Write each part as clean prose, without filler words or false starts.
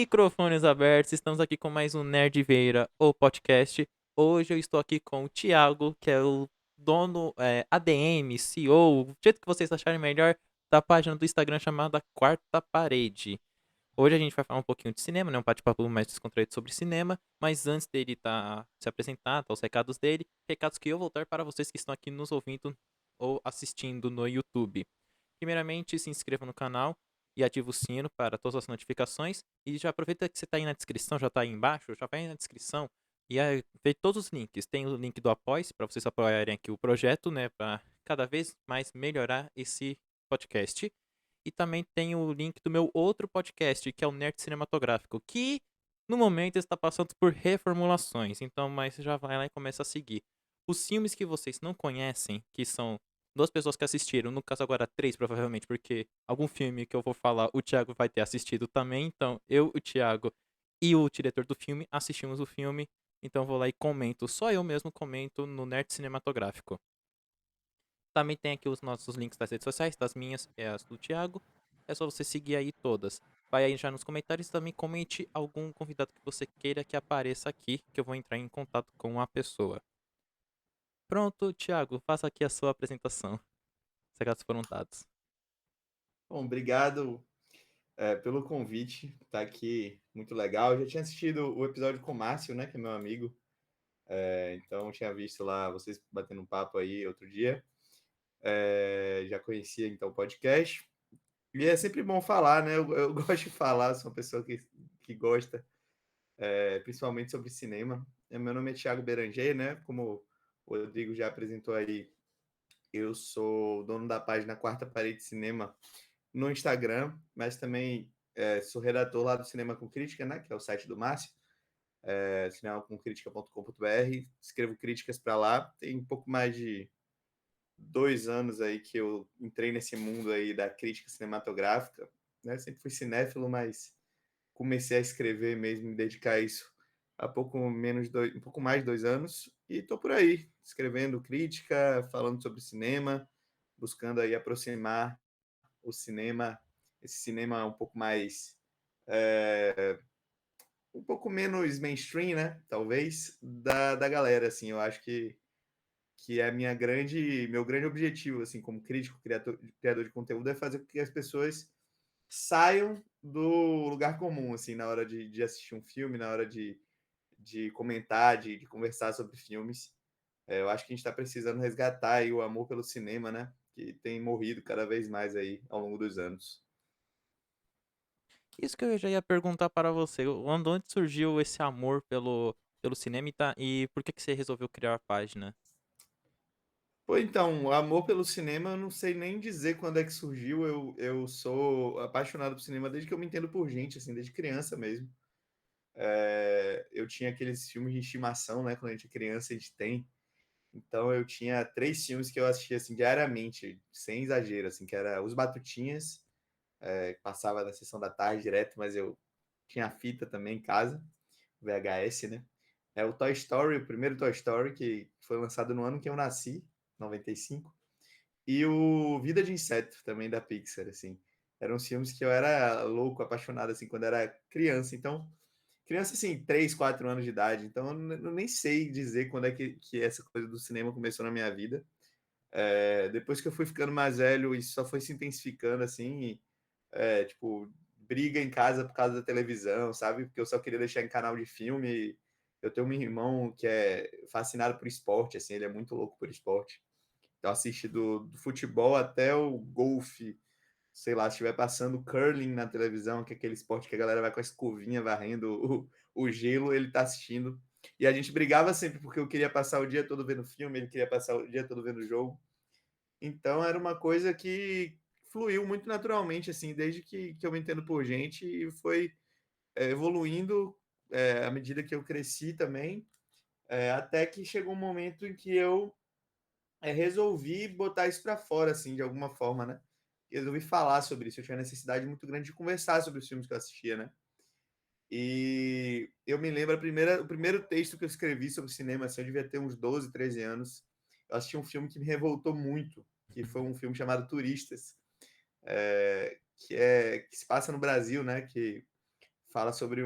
Microfones abertos, estamos aqui com mais um Nerd Veira, o podcast. Hoje eu estou aqui com o Thiago, que é o dono, ADM, CEO, do jeito que vocês acharem melhor, da página do Instagram chamada Quarta Parede. Hoje a gente vai falar um pouquinho de cinema, né? Um bate-papo mais descontraído sobre cinema, mas antes dele se apresentar, os recados dele, recados que eu vou dar para vocês que estão aqui nos ouvindo ou assistindo no YouTube. Primeiramente, se inscreva no canal e ative o sino para todas as notificações. E já aproveita que você está aí na descrição, já está aí embaixo, já vai aí na descrição e aí vê todos os links. Tem o link do Apoia-se para vocês apoiarem aqui o projeto, né? Para cada vez mais melhorar esse podcast. E também tem o link do meu outro podcast, que é o Nerd Cinematográfico, que no momento está passando por reformulações. Então, mas você já vai lá e começa a seguir. Os filmes que vocês não conhecem, que são duas pessoas que assistiram, no caso agora três provavelmente, porque algum filme que eu vou falar o Thiago vai ter assistido também, então eu, o Thiago e o diretor do filme assistimos o filme, então eu vou lá e comento, só eu mesmo comento no Nerd Cinematográfico. Também tem aqui os nossos links das redes sociais, das minhas e as do Thiago, é só você seguir aí todas. Vai aí já nos comentários, também comente algum convidado que você queira que apareça aqui, que eu vou entrar em contato com a pessoa. Pronto, Thiago, faça aqui a sua apresentação. Os recados foram dados. Bom, obrigado pelo convite, tá aqui muito legal. Eu já tinha assistido o episódio com o Márcio, né, que é meu amigo, então tinha visto lá vocês batendo um papo aí outro dia. Já conhecia então o podcast. E é sempre bom falar, né? Eu gosto de falar, sou uma pessoa que gosta, principalmente sobre cinema. Meu nome é Thiago Beranger, né? Como o Rodrigo já apresentou aí, eu sou dono da página Quarta Parede Cinema no Instagram, mas também sou redator lá do Cinema com Crítica, né, que é o site do Márcio, cinemacomcritica.com.br. Escrevo críticas para lá. Tem um pouco mais de 2 anos aí que eu entrei nesse mundo aí da crítica cinematográfica, né? Sempre fui cinéfilo, mas comecei a escrever mesmo, me dedicar a isso há um pouco mais de 2 anos, e estou por aí escrevendo crítica, falando sobre cinema, buscando aí aproximar o cinema, esse cinema um pouco mais, um pouco menos mainstream, né? Talvez, da galera, assim. Eu acho que é meu grande objetivo, assim, como crítico, criador de conteúdo, é fazer com que as pessoas saiam do lugar comum, assim, na hora de assistir um filme, na hora de comentar, de conversar sobre filmes. Eu acho que a gente está precisando resgatar aí o amor pelo cinema, né? Que tem morrido cada vez mais aí ao longo dos anos. Isso que eu já ia perguntar para você. Onde surgiu esse amor pelo cinema e por que você resolveu criar a página? Pô, então, o amor pelo cinema, eu não sei nem dizer quando é que surgiu. Eu sou apaixonado por cinema desde que eu me entendo por gente, assim, desde criança mesmo. Eu tinha aqueles filmes de estimação, né? Quando a gente é criança, a gente tem. Então, eu tinha 3 filmes que eu assistia, assim, diariamente, sem exagero, assim, que era Os Batutinhas, que passava na sessão da tarde direto, mas eu tinha a fita também em casa, VHS, né? É o Toy Story, o primeiro Toy Story, que foi lançado no ano que eu nasci, 95. E o Vida de Inseto, também da Pixar, assim. Eram os filmes que eu era louco, apaixonado, assim, quando era criança. Então, criança, assim, 3, 4 anos de idade. Então, eu nem sei dizer quando é que essa coisa do cinema começou na minha vida. Depois que eu fui ficando mais velho, isso só foi se intensificando, assim, tipo, briga em casa por causa da televisão, sabe? Porque eu só queria deixar em canal de filme. Eu tenho um irmão que é fascinado por esporte, assim, ele é muito louco por esporte. Então assiste do futebol até o golfe, sei lá, se estiver passando curling na televisão, que é aquele esporte que a galera vai com a escovinha varrendo o gelo, ele tá assistindo. E a gente brigava sempre porque eu queria passar o dia todo vendo filme, ele queria passar o dia todo vendo jogo. Então era uma coisa que fluiu muito naturalmente, assim, desde que eu me entendo por gente, e foi evoluindo à medida que eu cresci também, até que chegou um momento em que eu resolvi botar isso para fora, assim, de alguma forma, né? Eu resolvi falar sobre isso. Eu tinha necessidade muito grande de conversar sobre os filmes que eu assistia, né? E eu me lembro o primeiro texto que eu escrevi sobre cinema, assim, eu devia ter uns 12, 13 anos. Eu assisti um filme que me revoltou muito, que foi um filme chamado Turistas, que se passa no Brasil, né? Que fala sobre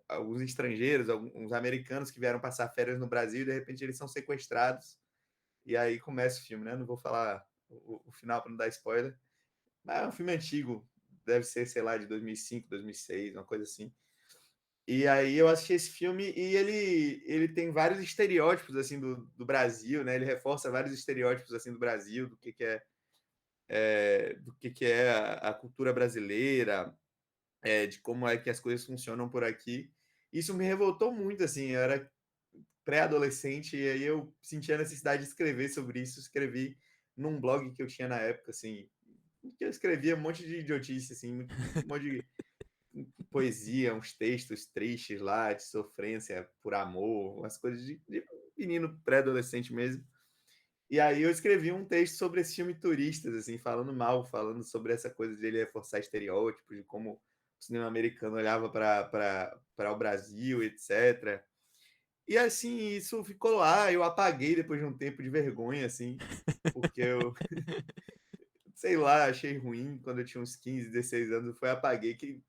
alguns estrangeiros, alguns americanos que vieram passar férias no Brasil e de repente eles são sequestrados. E aí começa o filme, né? Não vou falar o final para não dar spoiler. Mas é um filme antigo, deve ser, sei lá, de 2005, 2006, uma coisa assim. E aí eu assisti esse filme e ele tem vários estereótipos assim do Brasil, né? Ele reforça vários estereótipos assim do Brasil, do que é a cultura brasileira, de como é que as coisas funcionam por aqui. Isso me revoltou muito, assim. Eu era pré-adolescente e aí eu senti a necessidade de escrever sobre isso. Escrevi num blog que eu tinha na época, assim, que eu escrevia um monte de idiotice, assim, um monte de poesia, uns textos tristes lá, de sofrência por amor, umas coisas de menino pré-adolescente mesmo. E aí eu escrevi um texto sobre esse filme Turistas, assim, falando mal, falando sobre essa coisa de ele reforçar estereótipos, de como o cinema americano olhava para o Brasil, etc. E assim, isso ficou lá, eu apaguei depois de um tempo de vergonha, assim, porque eu, sei lá, achei ruim quando eu tinha uns 15, 16 anos, eu fui apaguei, que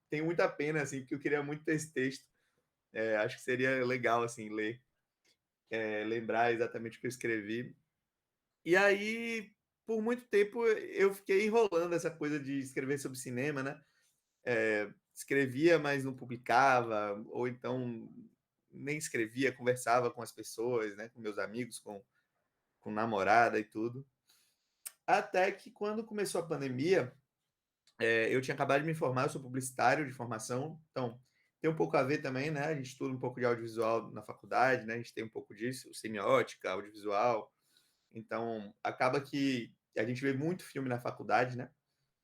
tem muita pena, assim, porque eu queria muito ter esse texto. Acho que seria legal, assim, ler, lembrar exatamente o que eu escrevi. E aí, por muito tempo, eu fiquei enrolando essa coisa de escrever sobre cinema, né? Escrevia, mas não publicava, ou então nem escrevia, conversava com as pessoas, né? Com meus amigos, com namorada e tudo. Até que quando começou a pandemia, eu tinha acabado de me formar, eu sou publicitário de formação, então tem um pouco a ver também, né? A gente estuda um pouco de audiovisual na faculdade, né? A gente tem um pouco disso, semiótica, audiovisual. Então, acaba que a gente vê muito filme na faculdade, né?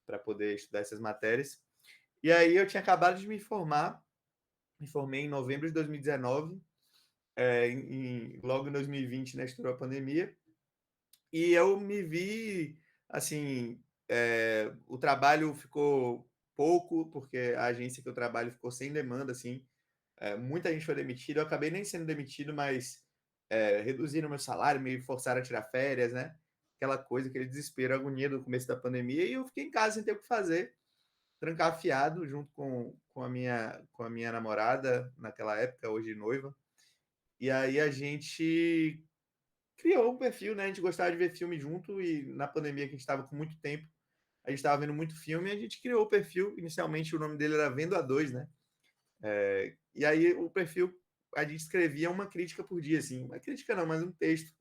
Para poder estudar essas matérias. E aí eu tinha acabado de me formar, me formei em novembro de 2019, logo em 2020, né? Estourou a pandemia. E eu me vi, assim, o trabalho ficou pouco, porque a agência que eu trabalho ficou sem demanda, assim, muita gente foi demitida, eu acabei nem sendo demitido, mas reduziram meu salário, me forçaram a tirar férias, né? Aquela coisa, aquele desespero, agonia do começo da pandemia, e eu fiquei em casa sem ter o que fazer, trancafiado, junto com a minha namorada, naquela época, hoje noiva, e aí a gente criou um perfil, né? A gente gostava de ver filme junto e na pandemia que a gente estava com muito tempo, a gente estava vendo muito filme e a gente criou o perfil. Inicialmente o nome dele era Vendo a Dois, né? E aí o perfil a gente escrevia uma crítica por dia, assim, uma crítica não, mas um texto,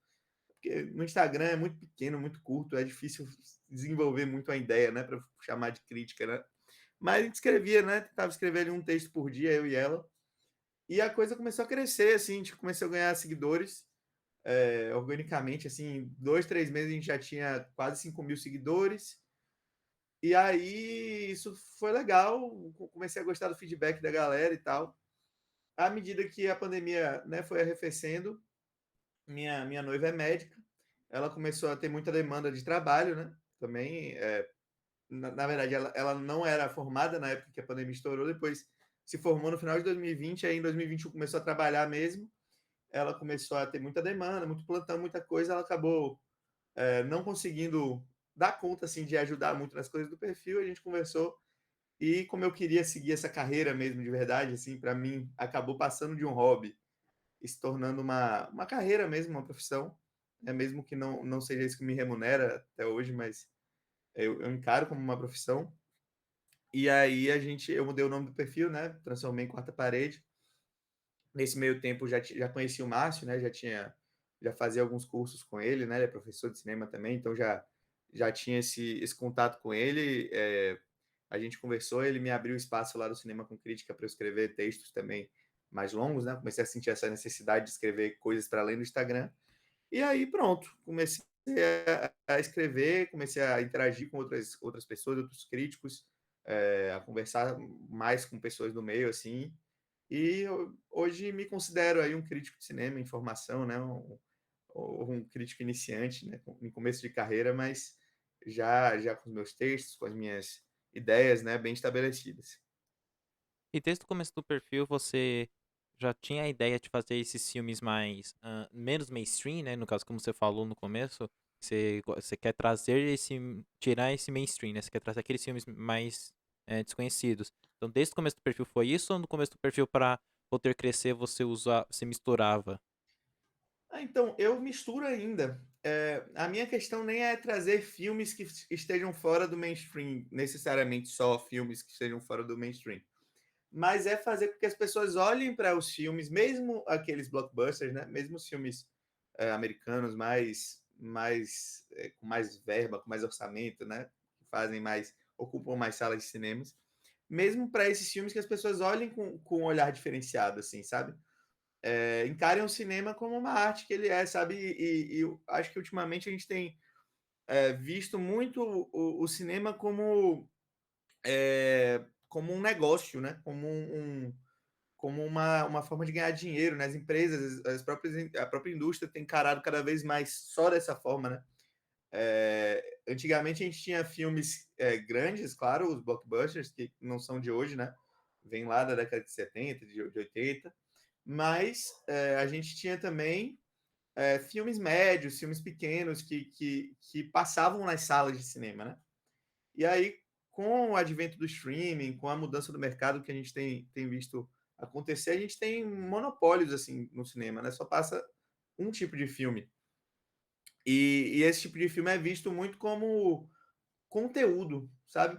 porque no Instagram é muito pequeno, muito curto, é difícil desenvolver muito a ideia, né, para chamar de crítica, né? Mas a gente escrevia, né? Tentava escrever ali um texto por dia, eu e ela. E a coisa começou a crescer, assim, a gente começou a ganhar seguidores organicamente, assim, 2, 3 meses a gente já tinha quase 5.000 seguidores. E aí isso foi legal, comecei a gostar do feedback da galera e tal. À medida que a pandemia, né, foi arrefecendo, minha noiva é médica, ela começou a ter muita demanda de trabalho, né? Também, na verdade, ela não era formada na época que a pandemia estourou, depois se formou no final de 2020, aí em 2021 começou a trabalhar mesmo. Ela começou a ter muita demanda, muito plantão, muita coisa, ela acabou não conseguindo dar conta assim de ajudar muito nas coisas do perfil. A gente conversou e como eu queria seguir essa carreira mesmo de verdade, assim, para mim acabou passando de um hobby e se tornando uma carreira mesmo, uma profissão, mesmo que não seja isso que me remunera até hoje, mas eu encaro como uma profissão. E aí eu mudei o nome do perfil, né? Transformei em Quarta Parede. Nesse meio tempo já conheci o Márcio, né? Já fazia alguns cursos com ele, né? Ele é professor de cinema também, então já tinha esse contato com ele. A gente conversou, ele me abriu espaço lá do Cinema com Crítica para eu escrever textos também mais longos, né? Comecei a sentir essa necessidade de escrever coisas para além do Instagram. E aí, pronto, comecei a escrever, comecei a interagir com outras pessoas, outros críticos, a conversar mais com pessoas do meio, assim. E hoje me considero aí um crítico de cinema em formação, né? Um crítico iniciante, né? Em começo de carreira, mas já com os meus textos, com as minhas ideias, né? Bem estabelecidas. E desde o começo do perfil, você já tinha a ideia de fazer esses filmes mais menos mainstream, né? No caso, como você falou no começo, você quer tirar esse mainstream, né? Você quer trazer aqueles filmes mais desconhecidos. Então, desde o começo do perfil foi isso ou no começo do perfil para poder crescer você misturava? Então, eu misturo ainda. A minha questão nem é trazer filmes que estejam fora do mainstream, necessariamente só filmes que estejam fora do mainstream. Mas é fazer com que as pessoas olhem para os filmes, mesmo aqueles blockbusters, né? Mesmo os filmes americanos com mais verba, com mais orçamento, né? Que fazem mais, ocupam mais salas de cinemas. Mesmo para esses filmes que as pessoas olhem com um olhar diferenciado, assim, sabe? Encarem o cinema como uma arte que ele é, sabe? E eu acho que ultimamente a gente tem visto muito o cinema como um negócio, né? Como uma forma de ganhar dinheiro, né? As empresas, a própria indústria tem encarado cada vez mais só dessa forma, né? Antigamente a gente tinha filmes grandes, claro, os blockbusters, que não são de hoje, né? Vem lá da década de 70, de 80, mas a gente tinha também filmes médios, filmes pequenos que passavam nas salas de cinema, né? E aí, com o advento do streaming, com a mudança do mercado que a gente tem visto acontecer, a gente tem monopólios assim no cinema, né? Só passa um tipo de filme. E esse tipo de filme é visto muito como conteúdo, sabe?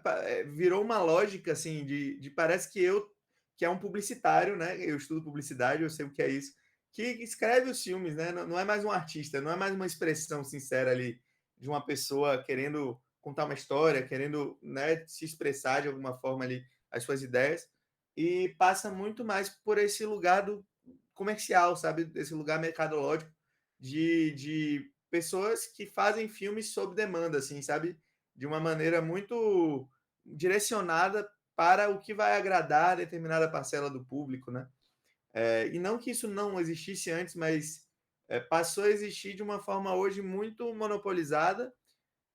Virou uma lógica assim de parece que é um publicitário, né? Eu estudo publicidade, eu sei o que é isso, que escreve os filmes, né? Não é mais um artista, não é mais uma expressão sincera ali de uma pessoa querendo contar uma história, querendo, né, se expressar de alguma forma ali as suas ideias, e passa muito mais por esse lugar do comercial, sabe? Esse lugar mercadológico de pessoas que fazem filmes sob demanda, assim, sabe? De uma maneira muito direcionada para o que vai agradar a determinada parcela do público, né? E não que isso não existisse antes, mas passou a existir de uma forma hoje muito monopolizada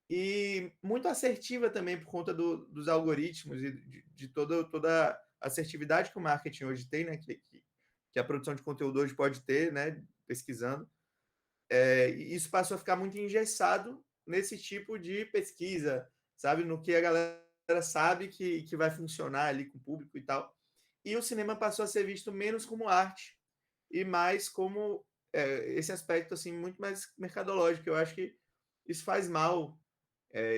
e muito assertiva também por conta dos algoritmos e de toda a assertividade que o marketing hoje tem, né? Que a produção de conteúdo hoje pode ter, né? Pesquisando. E isso passou a ficar muito engessado nesse tipo de pesquisa, sabe? No que a galera sabe que vai funcionar ali com o público e tal. E o cinema passou a ser visto menos como arte e mais como esse aspecto assim muito mais mercadológico. Eu acho que isso faz mal.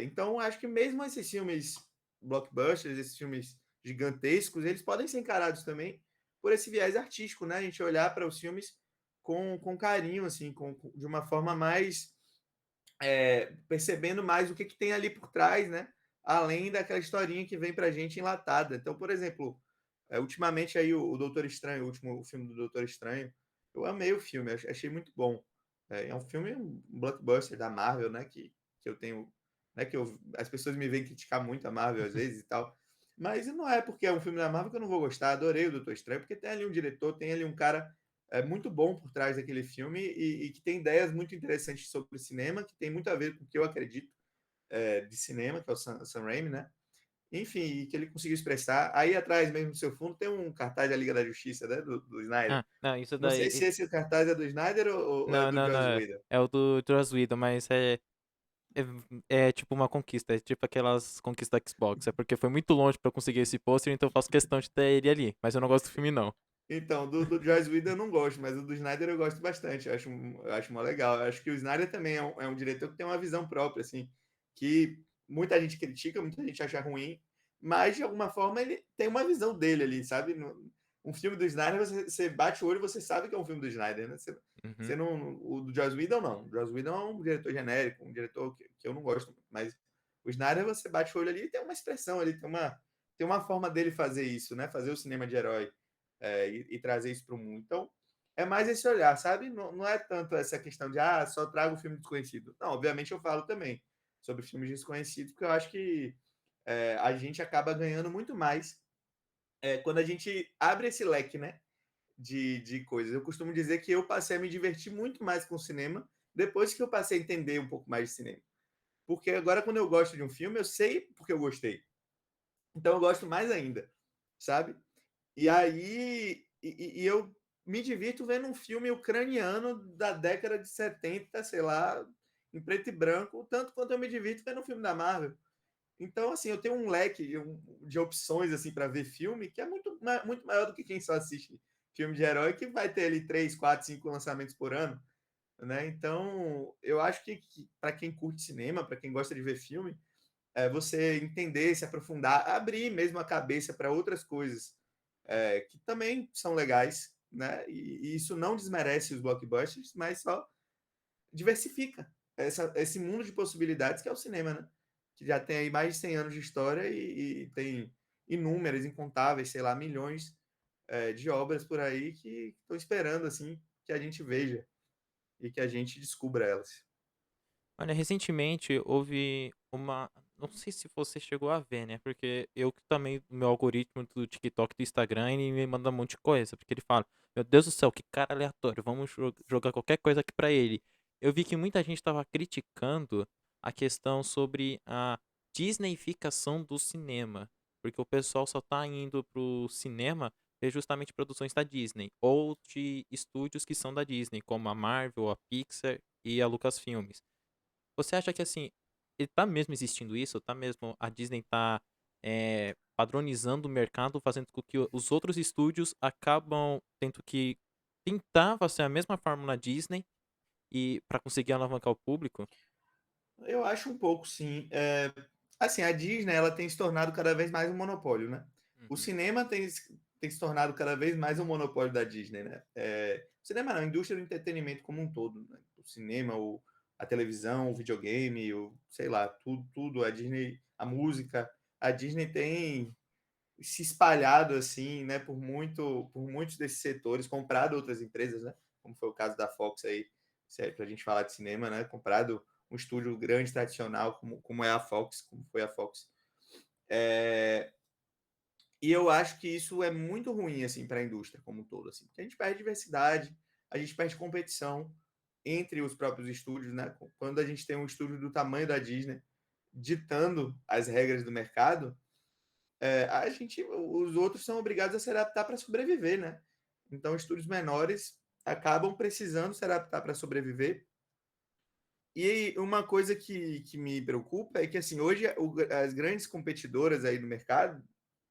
Então, acho que mesmo esses filmes blockbusters, esses filmes gigantescos, eles podem ser encarados também por esse viés artístico, né? A gente olhar para os filmes com carinho, assim, de uma forma mais percebendo mais o que tem ali por trás, né? Além daquela historinha que vem para a gente enlatada. Então, por exemplo, ultimamente aí o Doutor Estranho, o último filme do Doutor Estranho, eu amei o filme, achei muito bom. É um filme, um blockbuster da Marvel, né? Que eu tenho, né? As pessoas me veem criticar muito a Marvel às vezes e tal. Mas não é porque é um filme da Marvel que eu não vou gostar. Adorei o Doutor Estranho, porque tem ali um diretor, tem ali um cara muito bom por trás daquele filme e que tem ideias muito interessantes sobre cinema, que tem muito a ver com o que eu acredito de cinema, que é o Sam Raimi, né? Enfim, e que ele conseguiu expressar. Aí atrás mesmo do seu fundo tem um cartaz da Liga da Justiça, né? Do Snyder. Ah, não, isso Não sei se daí. esse cartaz é do Snyder ou é Não, do não, não. Joss É, Whedon. é o do Joss Whedon, mas é tipo uma conquista. É tipo aquelas conquistas da Xbox. É porque foi muito longe pra eu conseguir esse pôster, então eu faço questão de ter ele ali. Mas eu não gosto do filme, não. Então, do Joss Whedon eu não gosto, mas o do Snyder eu gosto bastante. Eu acho mó legal. Eu acho que o Snyder também é um diretor que tem uma visão própria, assim, que muita gente critica, muita gente acha ruim, mas de alguma forma ele tem uma visão dele ali, sabe? Um filme do Snyder, você bate o olho e você sabe que é um filme do Snyder, né? Você Uhum. não, o do Joss Whedon não. O Joss Whedon é um diretor genérico, um diretor que eu não gosto, mas o Snyder você bate o olho ali e tem uma expressão ali, tem uma forma dele fazer isso, né? Fazer o cinema de herói e trazer isso para o mundo. Então, é mais esse olhar, sabe? Não é tanto essa questão de só trago filme desconhecido. Não, obviamente eu falo também sobre filmes desconhecidos, porque eu acho que a gente acaba ganhando muito mais quando a gente abre esse leque, né? De coisas. Eu costumo dizer que eu passei a me divertir muito mais com o cinema depois que eu passei a entender um pouco mais de cinema. Porque agora, quando eu gosto de um filme, eu sei porque eu gostei. Então, eu gosto mais ainda, sabe? E aí eu me divirto vendo um filme ucraniano da década de 70, sei lá, em preto e branco, tanto quanto eu me divirto vendo um filme da Marvel. Então, assim, eu tenho um leque de opções assim para ver filme que é muito maior do que quem só assiste filme de herói, que vai ter ali 3, 4, 5 lançamentos por ano, né? Então, eu acho que para quem curte cinema, para quem gosta de ver filme, você entender, se aprofundar, abrir mesmo a cabeça para outras coisas que também são legais, né? E isso não desmerece os blockbusters, mas só diversifica esse mundo de possibilidades que é o cinema, né? Que já tem aí mais de 100 anos de história e tem inúmeras, incontáveis, sei lá, milhões de obras por aí que estão esperando assim que a gente veja e que a gente descubra elas. Olha, recentemente houve uma. Não sei se você chegou a ver, né? Porque eu que também, o meu algoritmo do TikTok e do Instagram, ele me manda um monte de coisa. Porque ele fala: Meu Deus do céu, que cara aleatório, vamos jogar qualquer coisa aqui pra ele. Eu vi que muita gente estava criticando a questão sobre a Disneyficação do cinema. Porque o pessoal só tá indo pro cinema ver justamente produções da Disney. Ou de estúdios que são da Disney, como a Marvel, a Pixar e a Lucasfilmes. Você acha que assim, ele tá mesmo existindo isso? Tá mesmo a Disney tá padronizando o mercado, fazendo com que os outros estúdios acabam tendo que tentar fazer a mesma fórmula Disney e para conseguir alavancar o público? Eu acho um pouco, sim. Assim, a Disney ela tem se tornado cada vez mais um monopólio, né? O Uhum. cinema tem se tornado cada vez mais um monopólio da Disney, né? O cinema não, a indústria do entretenimento como um todo, né? O cinema, a televisão, o videogame, sei lá, tudo, a Disney, a música, a Disney tem se espalhado assim, né, por muitos desses setores, comprado outras empresas, né? Como foi o caso da Fox aí, para a gente falar de cinema, né? Comprado um estúdio grande, tradicional, como é a Fox, como foi a Fox. É, e eu acho que isso é muito ruim assim para a indústria como um todo, assim, porque a gente perde diversidade, a gente perde competição entre os próprios estúdios, né? Quando a gente tem um estúdio do tamanho da Disney ditando as regras do mercado, os outros são obrigados a se adaptar para sobreviver, né? Então, estúdios menores acabam precisando se adaptar para sobreviver. E uma coisa que me preocupa é que, assim, hoje as grandes competidoras aí no mercado,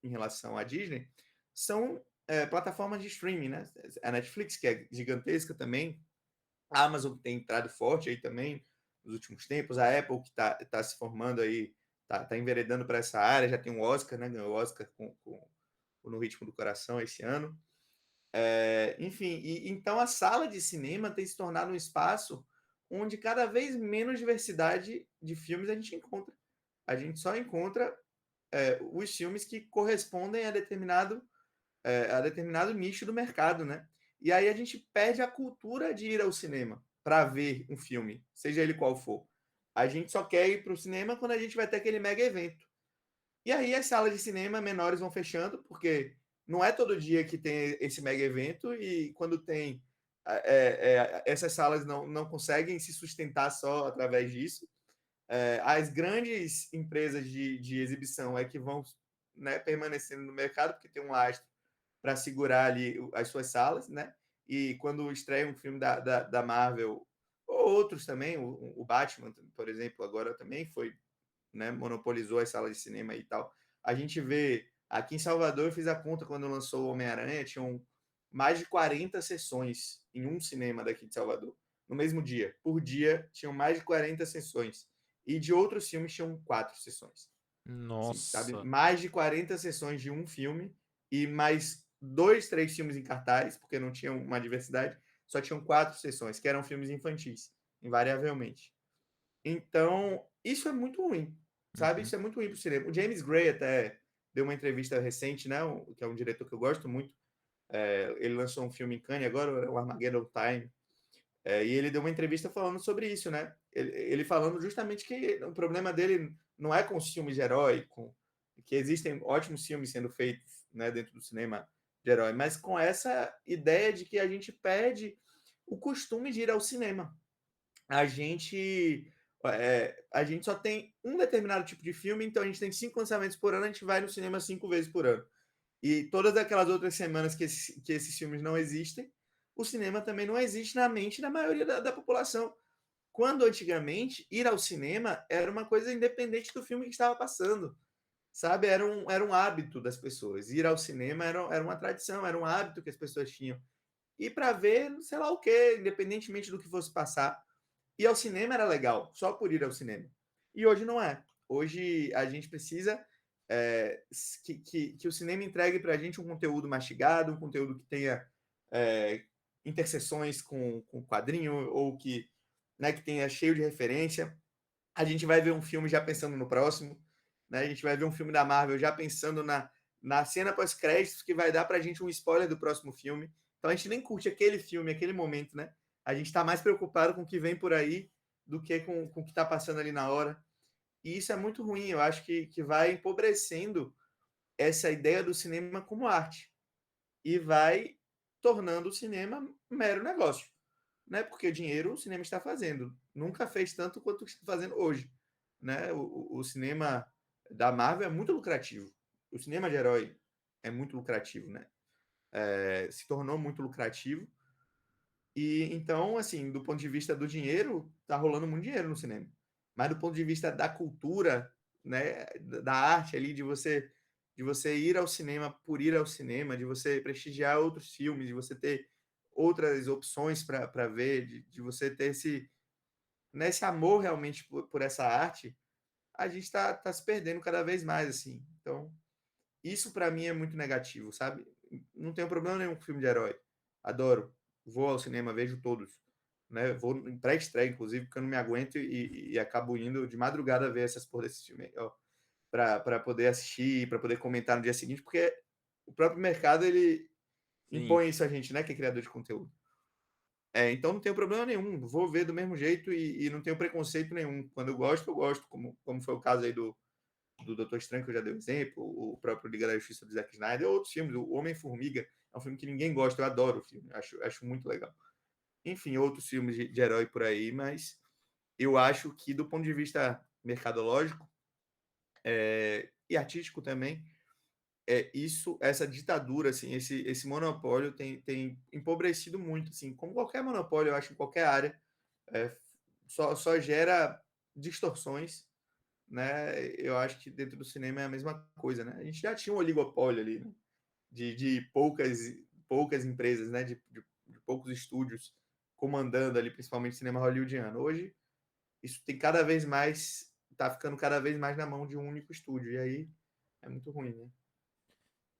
em relação à Disney, são plataformas de streaming, né? A Netflix, que é gigantesca também, a Amazon que tem entrado forte aí também nos últimos tempos, a Apple que tá se formando aí, tá enveredando para essa área, já tem um Oscar, né? Ganhou o Oscar com No Ritmo do Coração esse ano. Enfim, então a sala de cinema tem se tornado um espaço onde cada vez menos diversidade de filmes a gente encontra. A gente só encontra os filmes que correspondem a determinado nicho do mercado, né? E aí a gente perde a cultura de ir ao cinema para ver um filme, seja ele qual for. A gente só quer ir para o cinema quando a gente vai ter aquele mega evento. E aí as salas de cinema menores vão fechando, porque não é todo dia que tem esse mega evento, e quando tem, essas salas não conseguem se sustentar só através disso. As grandes empresas de exibição é que vão, né, permanecendo no mercado, porque tem um lastro para segurar ali as suas salas, né? E quando estreia um filme da Marvel, ou outros também, o Batman, por exemplo, agora também foi, né, monopolizou as salas de cinema e tal. A gente vê aqui em Salvador, eu fiz a conta quando lançou o Homem-Aranha, tinham mais de 40 sessões em um cinema daqui de Salvador, no mesmo dia. Por dia, tinham mais de 40 sessões. E de outros filmes tinham 4 sessões. Assim, sabe? Nossa. Mais de 40 sessões de um filme e mais dois, três filmes em cartaz, porque não tinham uma diversidade, só tinham 4 sessões, que eram filmes infantis, invariavelmente. Então, isso é muito ruim, sabe? Uhum. Isso é muito ruim para o cinema. O James Gray até deu uma entrevista recente, né? Que é um diretor que eu gosto muito. Ele lançou um filme em Cannes agora, o Armageddon Time. E ele deu uma entrevista falando sobre isso, né? Ele falando justamente que o problema dele não é com os filmes de herói, que existem ótimos filmes sendo feitos, né, dentro do cinema de herói, mas com essa ideia de que a gente perde o costume de ir ao cinema. A gente a gente só tem um determinado tipo de filme, então a gente tem 5 lançamentos por ano, a gente vai no cinema 5 vezes por ano. E todas aquelas outras semanas que esses filmes não existem, o cinema também não existe na mente da maioria da população. Quando antigamente ir ao cinema era uma coisa independente do filme que estava passando, sabe? Era um hábito das pessoas. Ir ao cinema era uma tradição, era um hábito que as pessoas tinham. E para ver, sei lá o quê, independentemente do que fosse passar. Ir ao cinema era legal, só por ir ao cinema. E hoje não é. Hoje a gente precisa que o cinema entregue para a gente um conteúdo mastigado, um conteúdo que tenha é, interseções com quadrinho, ou que, né, que tenha cheio de referência. A gente vai ver um filme já pensando no próximo, né? A gente vai ver um filme da Marvel já pensando na cena pós-créditos que vai dar para a gente um spoiler do próximo filme. Então a gente nem curte aquele filme, aquele momento, né? A gente está mais preocupado com o que vem por aí do que com o que está passando ali na hora. E isso é muito ruim. Eu acho que vai empobrecendo essa ideia do cinema como arte e vai tornando o cinema mero negócio, né? Porque dinheiro o cinema está fazendo. Nunca fez tanto quanto está fazendo hoje, né? O cinema da Marvel é muito lucrativo. O cinema de herói é muito lucrativo, né? Se tornou muito lucrativo. E então, assim, do ponto de vista do dinheiro, tá rolando muito dinheiro no cinema. Mas do ponto de vista da cultura, né, da arte ali, de você ir ao cinema por ir ao cinema, de você prestigiar outros filmes, de você ter outras opções para ver, de você ter esse amor realmente por essa arte, a gente tá se perdendo cada vez mais, assim. Então, isso para mim é muito negativo, sabe? Não tenho problema nenhum com filme de herói. Adoro. Vou ao cinema, vejo todos. Né? Vou em pré-estreia, inclusive, porque eu não me aguento e acabo indo de madrugada ver essas porra desse filme aí, ó, para poder assistir, para poder comentar no dia seguinte, porque o próprio mercado ele Sim. impõe isso a gente, né, que é criador de conteúdo. Então não tenho problema nenhum, vou ver do mesmo jeito e não tenho preconceito nenhum. Quando eu gosto, como foi o caso aí do Doutor Estranho, que eu já dei um exemplo, o próprio Liga da Justiça do Zack Snyder, outros filmes, o Homem-Formiga é um filme que ninguém gosta, eu adoro o filme, acho muito legal. Enfim, outros filmes de herói por aí, mas eu acho que do ponto de vista mercadológico e artístico também, essa ditadura, assim, esse monopólio tem empobrecido muito, assim, como qualquer monopólio, eu acho, em qualquer área, é, só gera distorções, né? Eu acho que dentro do cinema é a mesma coisa, né? A gente já tinha um oligopólio ali, né? De poucas empresas, né? De poucos estúdios comandando ali, principalmente o cinema hollywoodiano. Hoje, isso tem cada vez mais, tá ficando cada vez mais na mão de um único estúdio, e aí é muito ruim, né?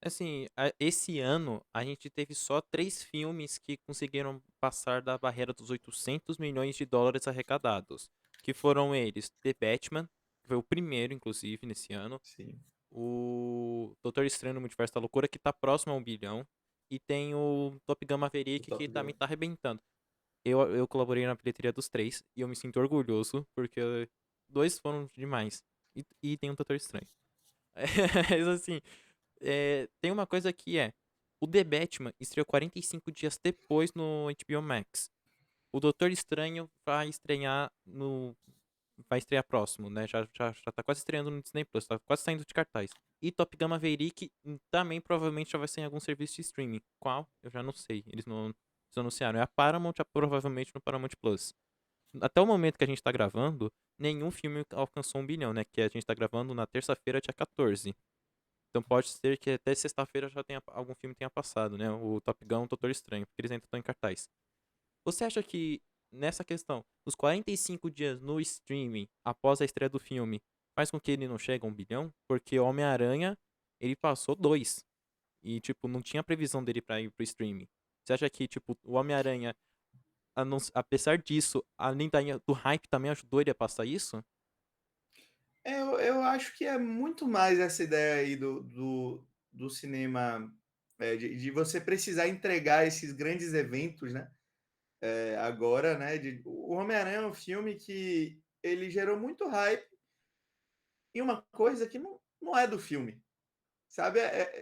Assim, esse ano a gente teve só 3 filmes que conseguiram passar da barreira dos 800 milhões de dólares arrecadados. Que foram eles: The Batman, que foi o primeiro, inclusive, nesse ano. Sim, O Doutor Estranho no Multiverso da Loucura, que tá próximo a 1 bilhão. E tem o Top Gun o Maverick, que Top também Gun. tá arrebentando. Eu colaborei na bilheteria dos três e eu me sinto orgulhoso, porque dois foram demais. E tem o Doutor Estranho. Mas assim, tem uma coisa que o The Batman estreou 45 dias depois no HBO Max. O Doutor Estranho vai estrear próximo, né? Já tá quase estreando no Disney Plus, tá quase saindo de cartaz. E Top Gun Maverick também provavelmente já vai ser em algum serviço de streaming. Qual? Eu já não sei. Eles anunciaram. É a Paramount, provavelmente no Paramount Plus. Até o momento que a gente tá gravando, nenhum filme alcançou 1 bilhão, né? Que a gente tá gravando na terça-feira, dia 14. Então pode ser que até sexta-feira já tenha algum filme tenha passado, né? O Top Gun, o Doutor Estranho, porque eles ainda estão em cartaz. Você acha que nessa questão, os 45 dias no streaming após a estreia do filme faz com que ele não chegue a 1 bilhão? Porque Homem-Aranha, ele passou dois. E, tipo, não tinha previsão dele pra ir pro streaming. Você acha que, tipo, o Homem-Aranha, apesar disso, além do hype, também ajudou ele a passar isso? Eu acho que é muito mais essa ideia aí do cinema, de você precisar entregar esses grandes eventos, né? Agora, né? O Homem-Aranha é um filme que ele gerou muito hype em uma coisa que não é do filme, sabe?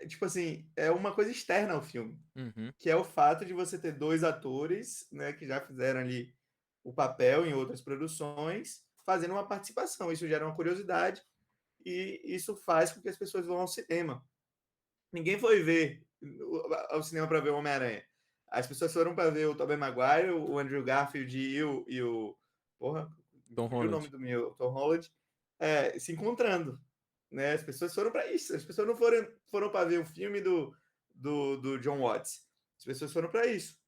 Tipo assim, é uma coisa externa ao filme, Uhum. que é o fato de você ter dois atores, né, que já fizeram ali o papel em outras produções, fazendo uma participação. Isso gera uma curiosidade e isso faz com que as pessoas vão ao cinema. Ninguém foi ver ao cinema para ver o Homem-Aranha. As pessoas foram para ver o Tobey Maguire, o Andrew Garfield e o porra, Tom fugiu o nome Holland. do meu, Tom Holland, se encontrando, né? As pessoas foram para isso, as pessoas não foram para ver o filme do John Watts, as pessoas foram para isso.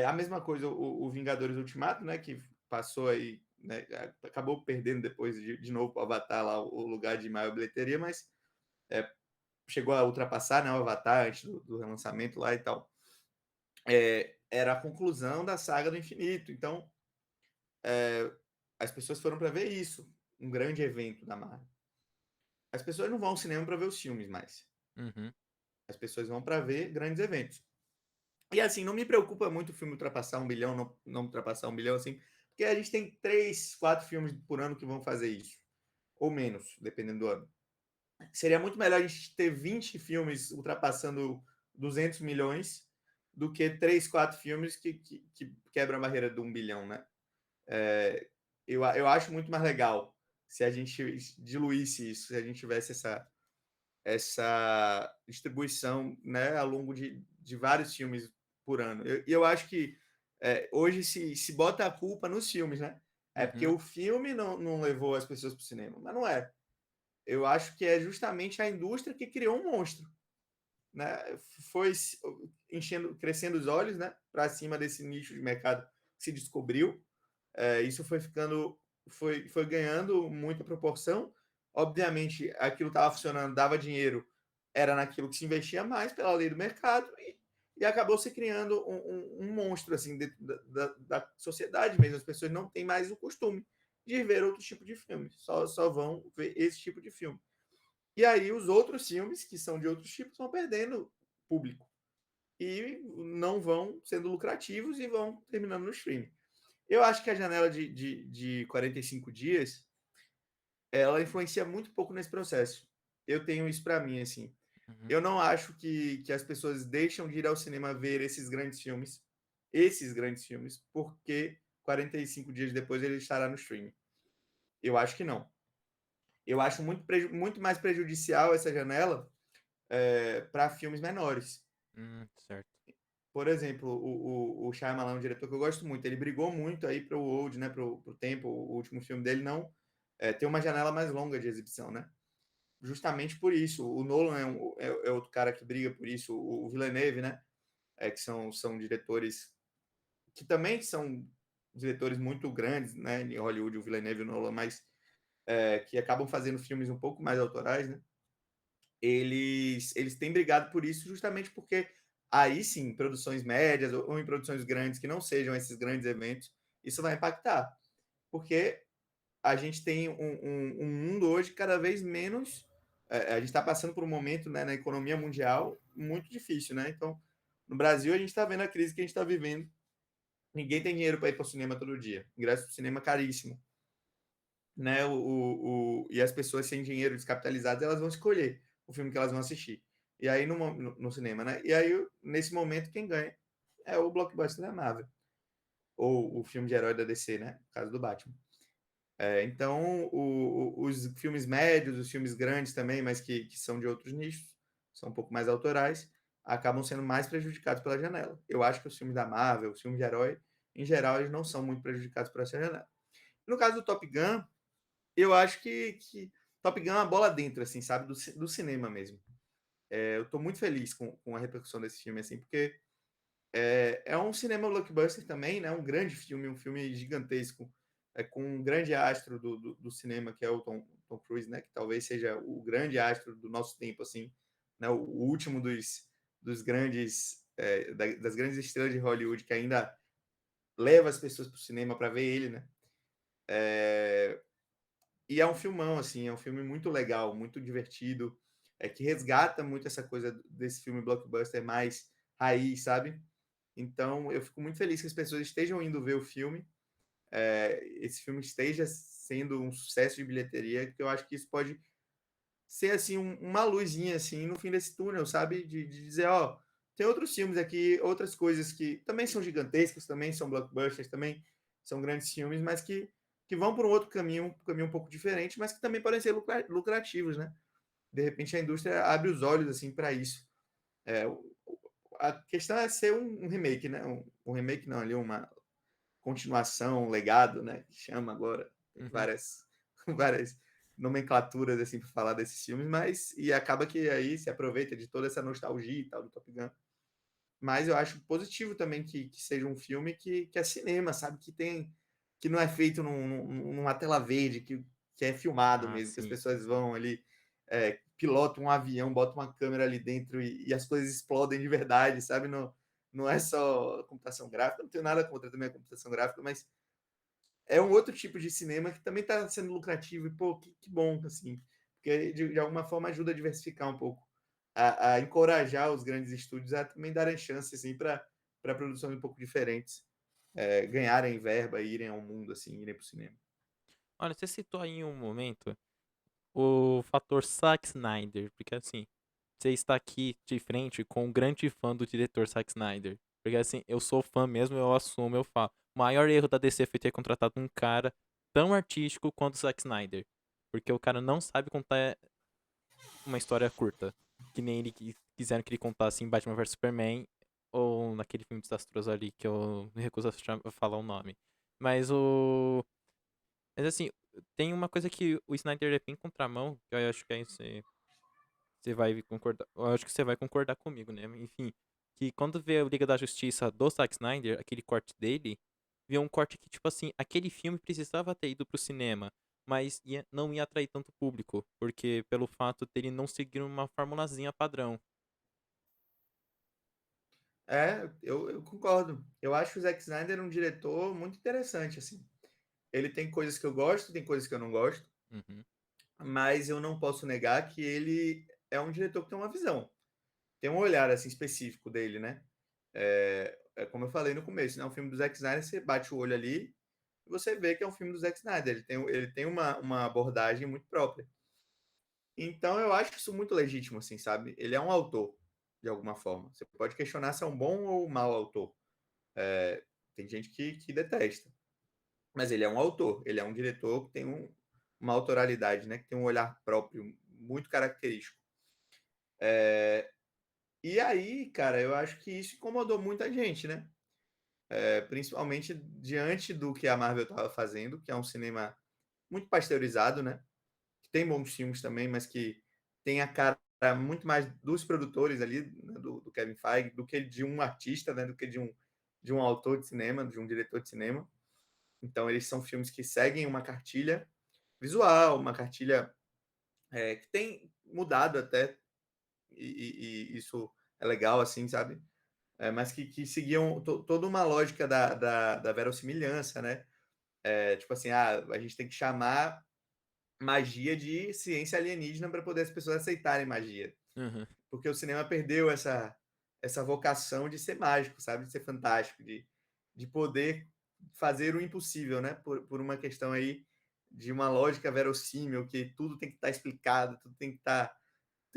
A mesma coisa o Vingadores Ultimato, né? Que passou aí, né, acabou perdendo depois de novo para o Avatar lá o lugar de maior bilheteria, mas chegou a ultrapassar, né, o Avatar antes do relançamento lá e tal. Era a conclusão da saga do infinito. Então, as pessoas foram para ver isso, um grande evento da Marvel. As pessoas não vão ao cinema para ver os filmes mais. Uhum. As pessoas vão para ver grandes eventos. E assim, não me preocupa muito o filme ultrapassar 1 bilhão, não ultrapassar 1 bilhão, assim, porque a gente tem 3, 4 filmes por ano que vão fazer isso. Ou menos, dependendo do ano. Seria muito melhor a gente ter 20 filmes ultrapassando 200 milhões do que 3, 4 filmes que quebram a barreira de 1 bilhão, né? Eu acho muito mais legal se a gente diluísse isso, se a gente tivesse essa distribuição, né, ao longo de vários filmes por ano. Eu acho que hoje se bota a culpa nos filmes, né? É porque Uhum. o filme não levou as pessoas para o cinema, mas não é. Eu acho que é justamente a indústria que criou um monstro, né? Foi crescendo os olhos, né, para cima desse nicho de mercado que se descobriu. Isso foi ganhando muita proporção. Obviamente, aquilo estava funcionando, dava dinheiro, era naquilo que se investia mais pela lei do mercado e acabou se criando um monstro assim dentro da sociedade mesmo. As pessoas não têm mais o costume de ver outro tipo de filme, só vão ver esse tipo de filme. E aí os outros filmes, que são de outros tipos, vão perdendo público e não vão sendo lucrativos e vão terminando no streaming. Eu acho que a janela de 45 dias, ela influencia muito pouco nesse processo. Eu tenho isso para mim, assim. Uhum. Eu não acho que as pessoas deixam de ir ao cinema ver esses grandes filmes, porque 45 dias depois ele estará no streaming. Eu acho que não. Eu acho muito mais prejudicial essa janela para filmes menores. Certo. Por exemplo, o Shyamalan é um diretor que eu gosto muito. Ele brigou muito aí para o Old, né, para o tempo. O último filme dele não ter uma janela mais longa de exibição, né? Justamente por isso. O Nolan é outro cara que briga por isso. O Villeneuve, né? Que são diretores que também são diretores muito grandes, né? Em Hollywood, o Villeneuve e o Nolan, mas que acabam fazendo filmes um pouco mais autorais, né? Eles têm brigado por isso justamente porque aí sim, produções médias ou em produções grandes que não sejam esses grandes eventos, isso vai impactar. Porque a gente tem um mundo hoje cada vez menos. A gente está passando por um momento, né, na economia mundial muito difícil, né? Então, no Brasil, a gente está vendo a crise que a gente está vivendo. Ninguém tem dinheiro para ir para o cinema todo dia. Ingresso para o cinema é caríssimo. Né? E as pessoas sem dinheiro descapitalizadas, elas vão escolher o filme que elas vão assistir. E aí no cinema, né? E aí, nesse momento, quem ganha é o blockbuster da Marvel. Ou o filme de herói da DC, né? No caso do Batman. Então, os filmes médios, os filmes grandes também, mas que são de outros nichos, são um pouco mais autorais, acabam sendo mais prejudicados pela janela. Eu acho que os filmes da Marvel, os filmes de herói, em geral, eles não são muito prejudicados por essa janela. No caso do Top Gun, eu acho que Top Gun é uma bola dentro, assim, sabe? Do cinema mesmo. Eu tô muito feliz com a repercussão desse filme, assim, porque é um cinema blockbuster também, né? Um grande filme, um filme gigantesco, com um grande astro do cinema, que é o Tom Cruise, né? Que talvez seja o grande astro do nosso tempo, assim, né? O último dos grandes, das grandes estrelas de Hollywood que ainda leva as pessoas para o cinema para ver ele, né? E é um filmão, assim, é um filme muito legal, muito divertido, que resgata muito essa coisa desse filme blockbuster mais raiz, sabe? Então, eu fico muito feliz que as pessoas estejam indo ver o filme, esse filme esteja sendo um sucesso de bilheteria, porque eu acho que isso pode ser, assim, uma luzinha, assim, no fim desse túnel, sabe? De dizer, ó, tem outros filmes aqui, outras coisas que também são gigantescas, também são blockbusters, também são grandes filmes, mas que vão por um outro caminho, um caminho um pouco diferente, mas que também podem ser lucrativos, né? De repente a indústria abre os olhos, assim, para isso. A questão é ser um remake, né? Um remake não, ali uma continuação, legado, né, que chama agora, tem Uhum. várias várias nomenclaturas, assim, para falar desses filmes, mas e acaba que aí se aproveita de toda essa nostalgia e tal do Top Gun. Mas eu acho positivo também que seja um filme que é cinema, sabe, que não é feito numa tela verde, que é filmado Ah, mesmo, que as sim. pessoas vão ali, pilotam um avião, botam uma câmera ali dentro e as coisas explodem de verdade, sabe, não é só computação gráfica, não tenho nada contra também a computação gráfica, mas é um outro tipo de cinema que também está sendo lucrativo e, pô, que bom, assim, porque de alguma forma ajuda a diversificar um pouco, a encorajar os grandes estúdios a também darem chance, assim, para produções um pouco diferentes, ganharem verba e irem ao mundo, assim, irem para o cinema. Olha, você citou aí em um momento o fator Zack Snyder, porque assim, você está aqui de frente com um grande fã do diretor Zack Snyder. Porque assim, eu sou fã mesmo, eu assumo, eu falo. O maior erro da DC foi ter contratado um cara tão artístico quanto o Zack Snyder. Porque o cara não sabe contar uma história curta. Que nem ele quiseram que ele contasse em Batman vs Superman ou naquele filme desastroso ali que eu me recuso a falar o nome. Mas o. Mas assim, tem uma coisa que o Snyder é bem contramão, que eu acho que aí você vai concordar. Eu acho que você vai concordar comigo, né? Enfim, que quando vê o Liga da Justiça do Zack Snyder, aquele corte dele, vê um corte que, tipo assim, aquele filme precisava ter ido pro cinema, mas não ia atrair tanto público, porque pelo fato dele não seguir uma formulazinha padrão. Eu concordo. Eu acho o Zack Snyder um diretor muito interessante, assim. Ele tem coisas que eu gosto, tem coisas que eu não gosto, Uhum, mas eu não posso negar que ele é um diretor que tem uma visão, tem um olhar, assim, específico dele, né. É como eu falei no começo, né, um filme do Zack Snyder, você bate o olho ali e você vê que é um filme do Zack Snyder, ele tem uma abordagem muito própria. Então eu acho isso muito legítimo, assim, sabe. Ele é um autor, de alguma forma. Você pode questionar se é um bom ou um mau autor. Tem gente que detesta, mas ele é um autor, ele é um diretor que tem uma autoralidade, né, que tem um olhar próprio muito característico. E aí, cara, eu acho que isso incomodou muita gente, né, principalmente diante do que a Marvel estava fazendo, que é um cinema muito pasteurizado, né, que tem bons filmes também, mas que tem a cara muito mais dos produtores ali, né, do Kevin Feige, do que de um artista, né, do que de um autor de cinema, de um diretor de cinema. Então eles são filmes que seguem uma cartilha visual, uma cartilha, que tem mudado até, e isso é legal, assim, sabe, mas que seguiam toda uma lógica da verossimilhança, né, tipo assim, a gente tem que chamar magia de ciência alienígena para poder as pessoas aceitarem magia, uhum, porque o cinema perdeu essa vocação de ser mágico, sabe, de ser fantástico, de poder fazer o impossível, né, por uma questão aí de uma lógica verossímil, que tudo tem que estar explicado, tudo tem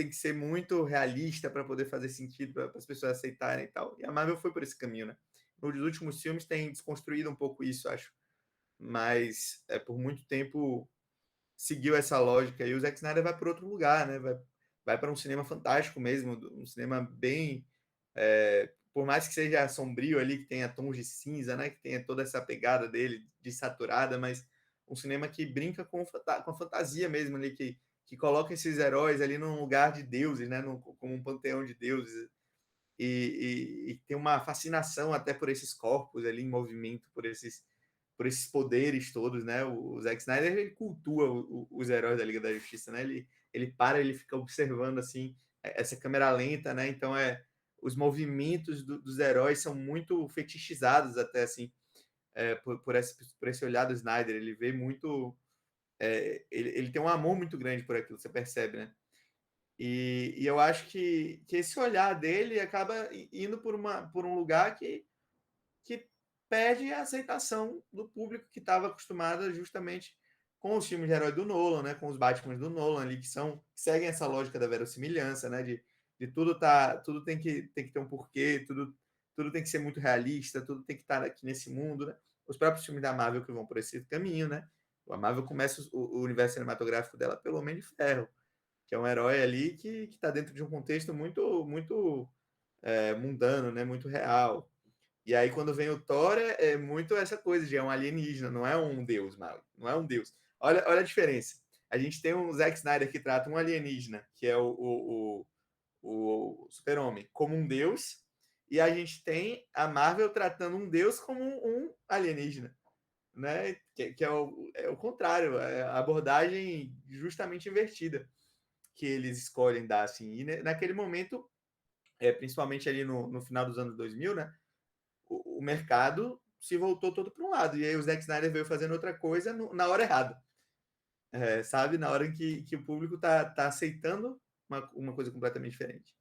que ser muito realista para poder fazer sentido para as pessoas aceitarem e tal. E a Marvel foi por esse caminho, né. Nos últimos filmes tem desconstruído um pouco isso, acho, mas, por muito tempo seguiu essa lógica e o Zack Snyder vai para outro lugar, né? Vai para um cinema fantástico mesmo, um cinema bem, por mais que seja sombrio ali, que tenha tons de cinza, né? Que tenha toda essa pegada dele de saturada, mas um cinema que brinca com a fantasia mesmo ali, que coloca esses heróis ali num lugar de deuses, né? Como um panteão de deuses e tem uma fascinação até por esses corpos ali em movimento, por esses poderes todos, né? O Zack Snyder ele cultua os heróis da Liga da Justiça, né? Ele fica observando assim essa câmera lenta, né? Então os movimentos dos heróis são muito fetichizados até assim por esse olhar do Snyder. Ele vê muito, ele tem um amor muito grande por aquilo, você percebe, né? E eu acho que esse olhar dele acaba indo por um lugar que perde a aceitação do público que estava acostumado justamente com os filmes de herói do Nolan, né? Com os Batman do Nolan ali, que seguem essa lógica da verossimilhança, né? De tudo tem que ter um porquê, tudo tem que ser muito realista, tudo tem que estar aqui nesse mundo, né? Os próprios filmes da Marvel que vão por esse caminho, né? A Marvel começa o universo cinematográfico dela pelo Homem de Ferro, que é um herói ali que está dentro de um contexto muito mundano, né? Muito real. E aí, quando vem o Thor, é muito essa coisa de é um alienígena, não é um deus, Mago, não é um deus. Olha a diferença. A gente tem um Zack Snyder que trata um alienígena, que é o Super-Homem, como um deus, e a gente tem a Marvel tratando um deus como um alienígena, né? Que é o contrário, é a abordagem justamente invertida que eles escolhem dar, assim. E naquele momento, principalmente ali no final dos anos 2000, né? O mercado se voltou todo para um lado. E aí o Zack Snyder veio fazendo outra coisa na hora errada. Sabe? Na hora em que o público tá aceitando uma coisa completamente diferente.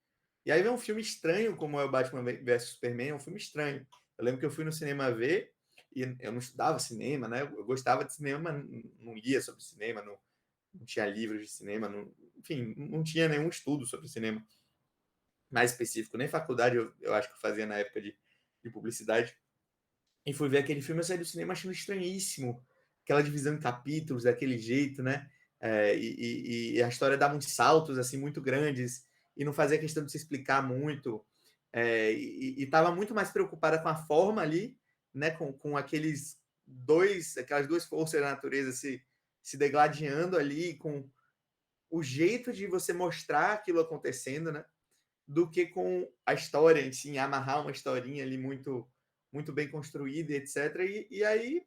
E aí vem um filme estranho, como é o Batman vs Superman, é um filme estranho. Eu lembro que eu fui no cinema ver, e eu não estudava cinema, né? Eu gostava de cinema, mas não lia sobre cinema, não tinha livros de cinema, enfim, não tinha nenhum estudo sobre cinema mais específico, nem faculdade eu acho que eu fazia na época de publicidade. E fui ver aquele filme, eu saí do cinema achando estranhíssimo. Aquela divisão em capítulos, daquele jeito, né? E a história dava uns saltos, assim, muito grandes. E não fazia questão de se explicar muito. Estava muito mais preocupada com a forma ali, né? Com aquelas duas forças da natureza se degladiando ali, com o jeito de você mostrar aquilo acontecendo, né? Do que com a história em si, amarrar uma historinha ali muito bem construída, etc. E aí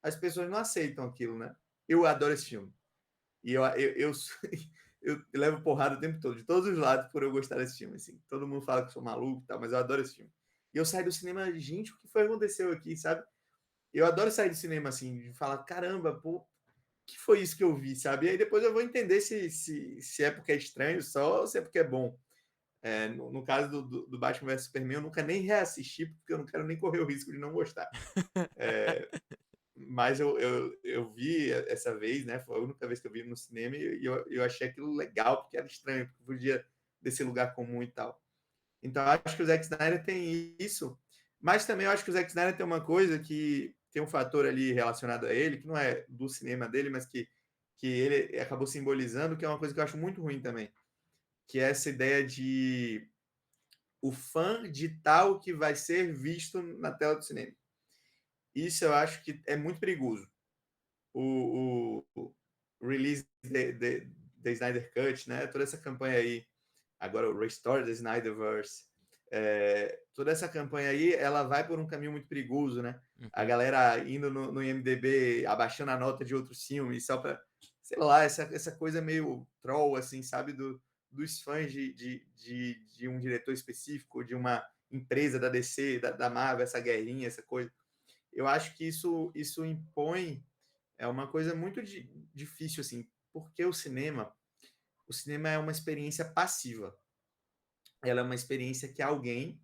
as pessoas não aceitam aquilo, né? Eu adoro esse filme. E eu levo porrada o tempo todo, de todos os lados, por eu gostar desse filme. Assim. Todo mundo fala que eu sou maluco e tal, mas eu adoro esse filme. E eu saio do cinema, gente, o que foi que aconteceu aqui, sabe? Eu adoro sair do cinema assim, de falar, caramba, pô, que foi isso que eu vi, sabe? E aí depois eu vou entender se é porque é estranho só ou se é porque é bom. No caso do Batman vs Superman, eu nunca nem reassisti, porque eu não quero nem correr o risco de não gostar. Mas eu vi essa vez, né? Foi a única vez que eu vi no cinema e eu achei aquilo legal, porque era estranho, porque podia desse lugar comum e tal. Então, acho que o Zack Snyder tem isso, mas também eu acho que o Zack Snyder tem uma coisa que tem um fator ali relacionado a ele, que não é do cinema dele, mas que ele acabou simbolizando, que é uma coisa que eu acho muito ruim também, que é essa ideia de o fã ditar o que vai ser visto na tela do cinema. Isso eu acho que é muito perigoso. O release da Snyder Cut, né? Toda essa campanha aí, agora o Restore the Snyderverse, toda essa campanha aí, ela vai por um caminho muito perigoso, né? A Uhum. galera indo no IMDb, abaixando a nota de outros filmes, só para, sei lá, essa coisa meio troll, assim, sabe? Dos fãs de um diretor específico, de uma empresa da DC, da Marvel, essa guerrinha, essa coisa. Eu acho que isso impõe uma coisa muito difícil, assim, porque o cinema é uma experiência passiva. Ela é uma experiência que alguém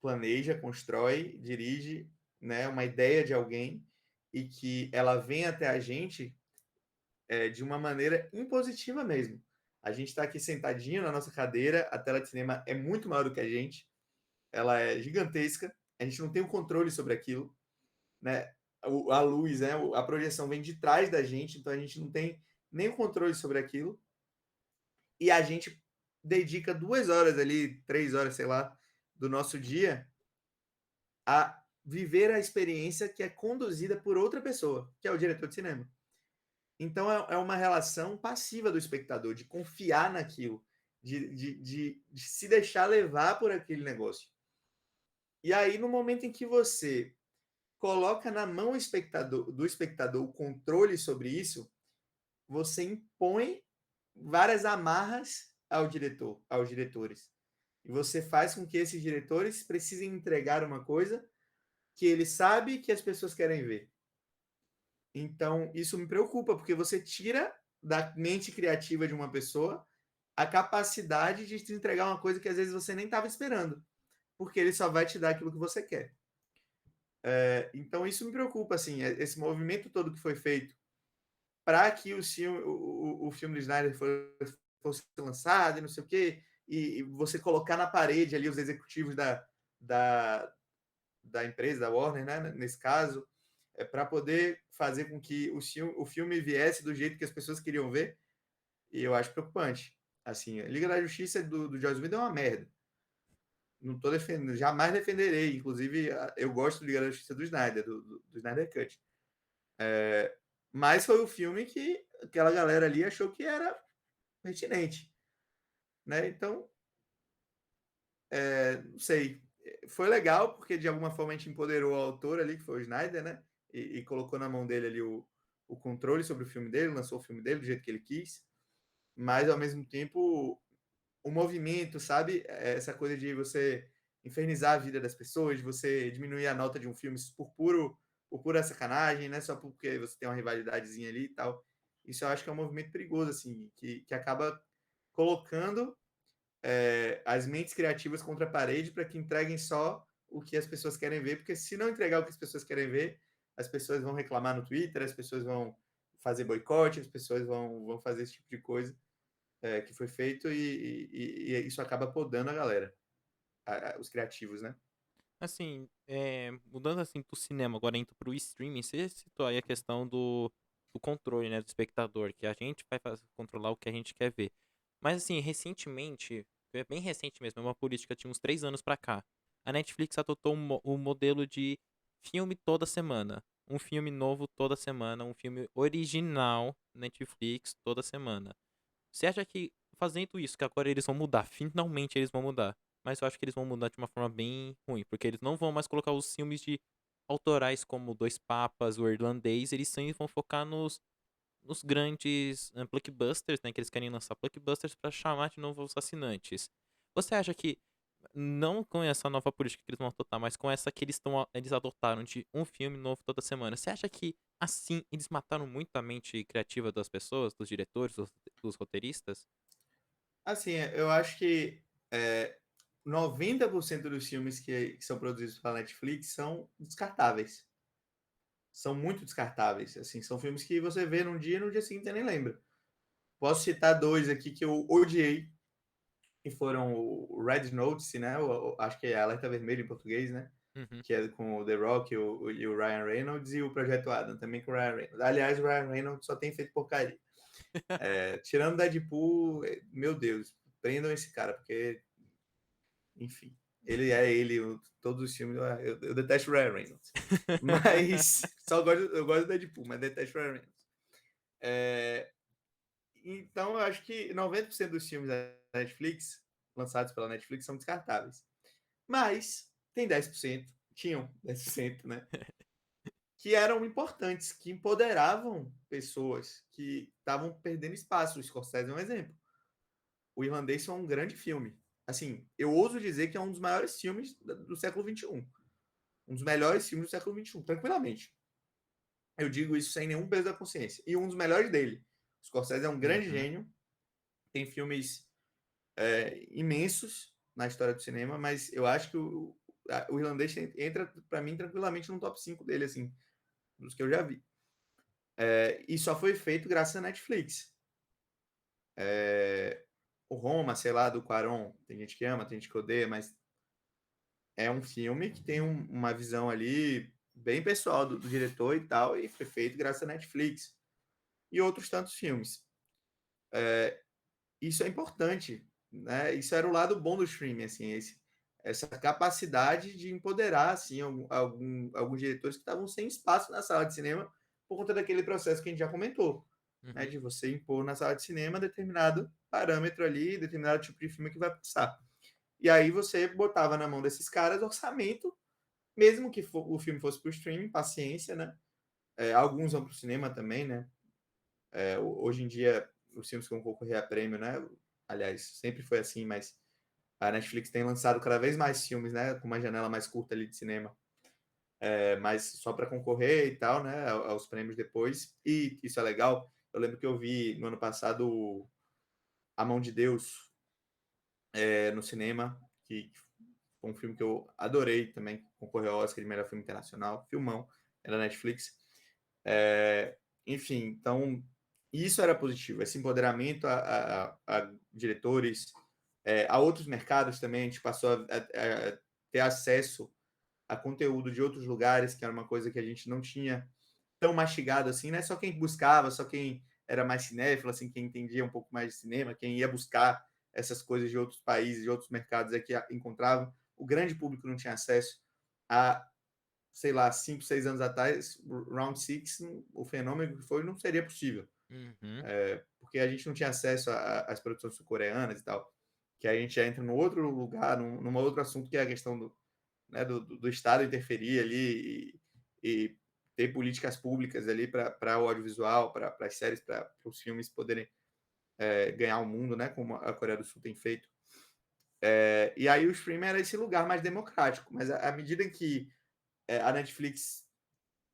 planeja, constrói, dirige, né, uma ideia de alguém e que ela vem até a gente de uma maneira impositiva mesmo. A gente está aqui sentadinho na nossa cadeira, a tela de cinema é muito maior do que a gente, ela é gigantesca, a gente não tem o controle sobre aquilo, né? A luz, né? A projeção vem de trás da gente, então a gente não tem nem o controle sobre aquilo. E a gente dedica 2 horas ali, 3 horas, sei lá, do nosso dia a viver a experiência que é conduzida por outra pessoa, que é o diretor de cinema. Então é uma relação passiva do espectador, de confiar naquilo, de se deixar levar por aquele negócio. E aí, no momento em que você coloca na mão do espectador o controle sobre isso, você impõe várias amarras aos diretores. E você faz com que esses diretores precisem entregar uma coisa que ele sabe que as pessoas querem ver. Então, isso me preocupa, porque você tira da mente criativa de uma pessoa a capacidade de te entregar uma coisa que às vezes você nem estava esperando, porque ele só vai te dar aquilo que você quer. Então, isso me preocupa, assim, esse movimento todo que foi feito para que o filme de Snyder fosse lançado e não sei o quê, e você colocar na parede ali os executivos da, da empresa, da Warner, né, nesse caso, para poder fazer com que o filme viesse do jeito que as pessoas queriam ver, e eu acho preocupante. Assim, a Liga da Justiça do Joss Whedon é uma merda. não tô defendendo, jamais defenderei. Inclusive, eu gosto de Liga da Justiça do Snyder, do Snyder Cut. Mas foi o filme que aquela galera ali achou que era pertinente, né? Então, não sei. Foi legal, porque de alguma forma a gente empoderou o autor ali, que foi o Snyder, né? E colocou na mão dele ali o controle sobre o filme dele, lançou o filme dele do jeito que ele quis. Mas, ao mesmo tempo, o movimento, sabe? Essa coisa de você infernizar a vida das pessoas, de você diminuir a nota de um filme por pura sacanagem, né? Só porque você tem uma rivalidadezinha ali e tal. Isso eu acho que é um movimento perigoso, assim, que acaba colocando as mentes criativas contra a parede para que entreguem só o que as pessoas querem ver, porque se não entregar o que as pessoas querem ver, as pessoas vão reclamar no Twitter, as pessoas vão fazer boicote, as pessoas vão fazer esse tipo de coisa que foi feito e isso acaba podando a galera, os criativos, né? Assim, mudando assim do cinema, agora indo pro streaming, você citou aí a questão do controle, né, do espectador, que a gente vai controlar o que a gente quer ver. Mas assim, recentemente, é bem recente mesmo, é uma política de uns 3 anos pra cá. A Netflix adotou o modelo de filme toda semana. Um filme novo toda semana, um filme original Netflix toda semana. Você acha que fazendo isso, que agora eles vão mudar, finalmente eles vão mudar, mas eu acho que eles vão mudar de uma forma bem ruim, porque eles não vão mais colocar os filmes de autorais como Dois Papas, O Irlandês, eles sim vão focar nos grandes blockbusters, né, que eles querem lançar blockbusters para chamar de novo os assinantes. Você acha que não com essa nova política que eles vão adotar, mas com essa que eles adotaram de um filme novo toda semana, você acha que assim eles mataram muito a mente criativa das pessoas, dos diretores, dos roteiristas? Assim, eu acho que 90% dos filmes que são produzidos pela Netflix são descartáveis. São muito descartáveis. Assim, são filmes que você vê num dia e no dia seguinte você nem lembra. Posso citar dois aqui que eu odiei, que foram o Red Notice, né? Acho que é Alerta Vermelho em português, né? Uhum. Que é com o The Rock e o Ryan Reynolds, e o Projeto Adam, também com o Ryan Reynolds. Aliás, o Ryan Reynolds só tem feito porcaria. Tirando Deadpool, meu Deus, prendam esse cara, porque, enfim, todos os filmes, eu detesto o Ryan Reynolds. Mas, eu gosto do Deadpool, mas detesto o Ryan Reynolds. Então, eu acho que 90% dos filmes da Netflix, lançados pela Netflix, são descartáveis. Mas tem 10%, tinham 10%, né? Que eram importantes, que empoderavam pessoas que estavam perdendo espaço. O Scorsese é um exemplo. O Irlandês é um grande filme. Assim, eu ouso dizer que é um dos maiores filmes do século XXI. Um dos melhores filmes do século XXI, tranquilamente. Eu digo isso sem nenhum peso da consciência. E um dos melhores dele. O Scorsese é um grande Uhum. gênio, tem filmes imensos na história do cinema, mas eu acho que o Irlandês entra, para mim, tranquilamente no top 5 dele, assim, dos que eu já vi. E só foi feito graças à Netflix. O Roma, sei lá, do Quaron, tem gente que ama, tem gente que odeia, mas é um filme que tem uma visão ali bem pessoal do diretor e tal, e foi feito graças à Netflix. E outros tantos filmes. Isso é importante, né? Isso era o lado bom do streaming, assim, essa capacidade de empoderar, assim, alguns diretores que estavam sem espaço na sala de cinema por conta daquele processo que a gente já comentou, né? Uhum. De você impor na sala de cinema determinado parâmetro ali, determinado tipo de filme que vai passar. E aí você botava na mão desses caras orçamento, mesmo que o filme fosse para o streaming, paciência, né? Alguns vão para o cinema também, né? Hoje em dia, os filmes que vão concorrer a prêmio, né? Aliás, sempre foi assim, mas a Netflix tem lançado cada vez mais filmes, né? Com uma janela mais curta ali de cinema, mas só para concorrer e tal, né? Aos prêmios depois. E isso é legal. Eu lembro que eu vi no ano passado A Mão de Deus no cinema, que foi um filme que eu adorei também, concorreu ao Oscar de melhor filme internacional, filmão, era Netflix. Enfim, então isso era positivo, esse empoderamento a diretores, a outros mercados também, a gente passou a ter acesso a conteúdo de outros lugares, que era uma coisa que a gente não tinha tão mastigado assim, né? Só quem buscava, só quem era mais cinéfilo, assim, quem entendia um pouco mais de cinema, quem ia buscar essas coisas de outros países, de outros mercados é que encontrava. o grande público não tinha acesso a, sei lá, 5, 6 anos atrás, o Round Six, o fenômeno que foi, não seria possível. Uhum. Porque a gente não tinha acesso às produções sul-coreanas e tal, que a gente já entra num outro lugar, num outro assunto, que é a questão do Estado interferir ali e ter políticas públicas ali para o audiovisual, para as séries, para os filmes poderem ganhar o mundo, né, como a Coreia do Sul tem feito. E aí o streaming era esse lugar mais democrático, mas à medida em que a Netflix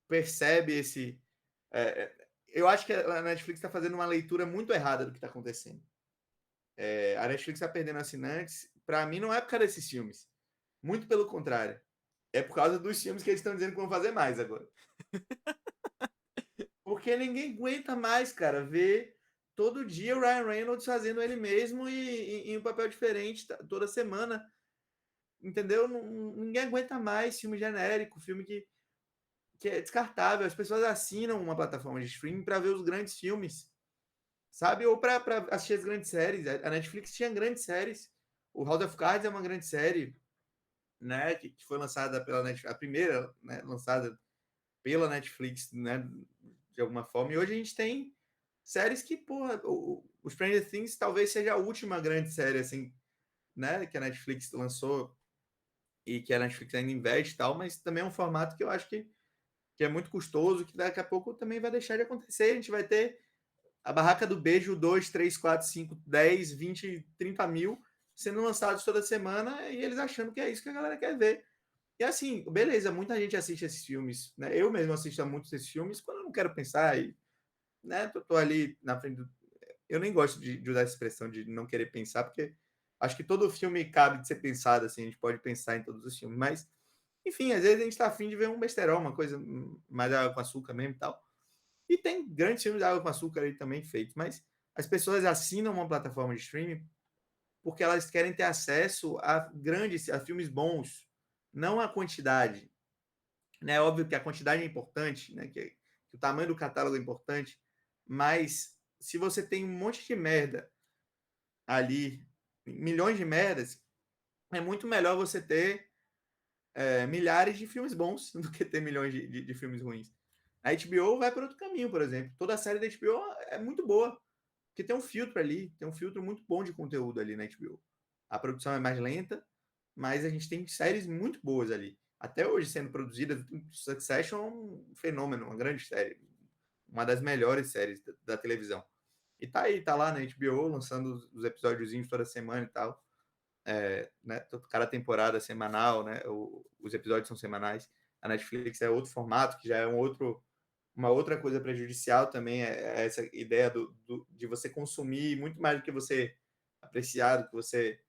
percebe esse... eu acho que a Netflix está fazendo uma leitura muito errada do que está acontecendo. A Netflix está perdendo assinantes. Para mim, não é por causa desses filmes. Muito pelo contrário. É por causa dos filmes que eles estão dizendo que vão fazer mais agora. Porque ninguém aguenta mais, cara, ver todo dia o Ryan Reynolds fazendo ele mesmo e em um papel diferente toda semana. Entendeu? Ninguém aguenta mais filme genérico, filme que é descartável. As pessoas assinam uma plataforma de streaming para ver os grandes filmes, sabe? Ou para assistir as grandes séries. A Netflix tinha grandes séries. O House of Cards é uma grande série, né? Que foi lançada pela Netflix, a primeira, né, lançada pela Netflix, né? De alguma forma. E hoje a gente tem séries que, porra, o Stranger Things talvez seja a última grande série, assim, né? Que a Netflix lançou e que a Netflix ainda investe e tal, mas também é um formato que eu acho que é muito custoso, que daqui a pouco também vai deixar de acontecer. A gente vai ter a Barraca do Beijo 2, 3, 4, 5, 10, 20, 30 mil sendo lançados toda semana e eles achando que é isso que a galera quer ver. E assim, beleza, muita gente assiste esses filmes, né? Eu mesmo assisto a muitos desses filmes quando eu não quero pensar e, né, tô ali na frente do... Eu nem gosto de usar essa expressão de não querer pensar, porque acho que todo filme cabe de ser pensado, assim, a gente pode pensar em todos os filmes, mas enfim, às vezes a gente tá afim de ver um besterol, uma coisa mais água com açúcar mesmo e tal. E tem grandes filmes de água com açúcar aí também feitos, mas as pessoas assinam uma plataforma de streaming porque elas querem ter acesso a filmes bons, não a quantidade. Né? É óbvio que a quantidade é importante, né? Que o tamanho do catálogo é importante, mas se você tem um monte de merda ali, milhões de merdas, é muito melhor você ter milhares de filmes bons do que ter milhões de filmes ruins. A HBO vai para outro caminho, por exemplo. Toda a série da HBO é muito boa, porque tem um filtro ali, tem um filtro muito bom de conteúdo ali na HBO. A produção é mais lenta, mas a gente tem séries muito boas ali. Até hoje sendo produzidas, Succession é um fenômeno, uma grande série, uma das melhores séries da televisão. E tá aí, tá lá na HBO, lançando os episódiozinhos toda semana e tal. Né, cada temporada semanal, né? Os episódios são semanais. A Netflix é outro formato, que já é uma outra coisa prejudicial também, é essa ideia de você consumir muito mais do que você apreciar, do que você,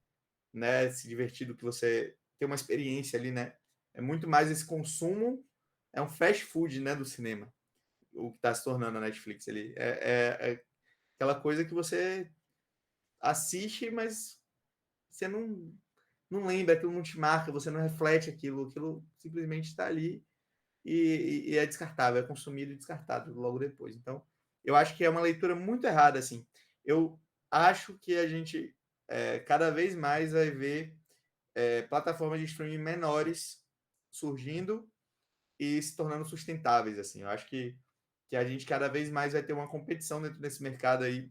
né, se divertir, do que você ter uma experiência ali, né? É muito mais esse consumo, é um fast food, né, do cinema, o que está se tornando a Netflix ali. É aquela coisa que você assiste, mas você não lembra, aquilo não te marca, você não reflete aquilo simplesmente está ali e é descartável, é consumido e descartado logo depois. Então, eu acho que é uma leitura muito errada, assim. Eu acho que a gente cada vez mais vai ver plataformas de streaming menores surgindo e se tornando sustentáveis, assim. Eu acho que a gente cada vez mais vai ter uma competição dentro desse mercado aí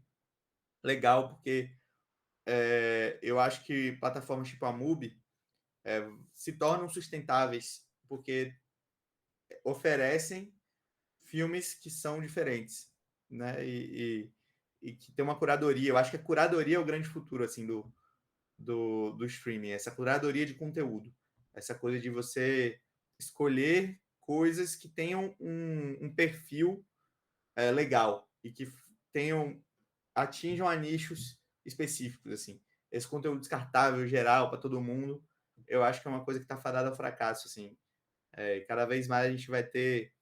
legal, porque eu acho que plataformas tipo a Mubi se tornam sustentáveis porque oferecem filmes que são diferentes, né? E que tem uma curadoria. Eu acho que a curadoria é o grande futuro assim do streaming, essa curadoria de conteúdo, essa coisa de você escolher coisas que tenham um perfil legal e que tenham atinjam a nichos específicos assim. Esse conteúdo descartável geral para todo mundo, eu acho que é uma coisa que está fadada ao fracasso assim. Cada vez mais a gente vai ter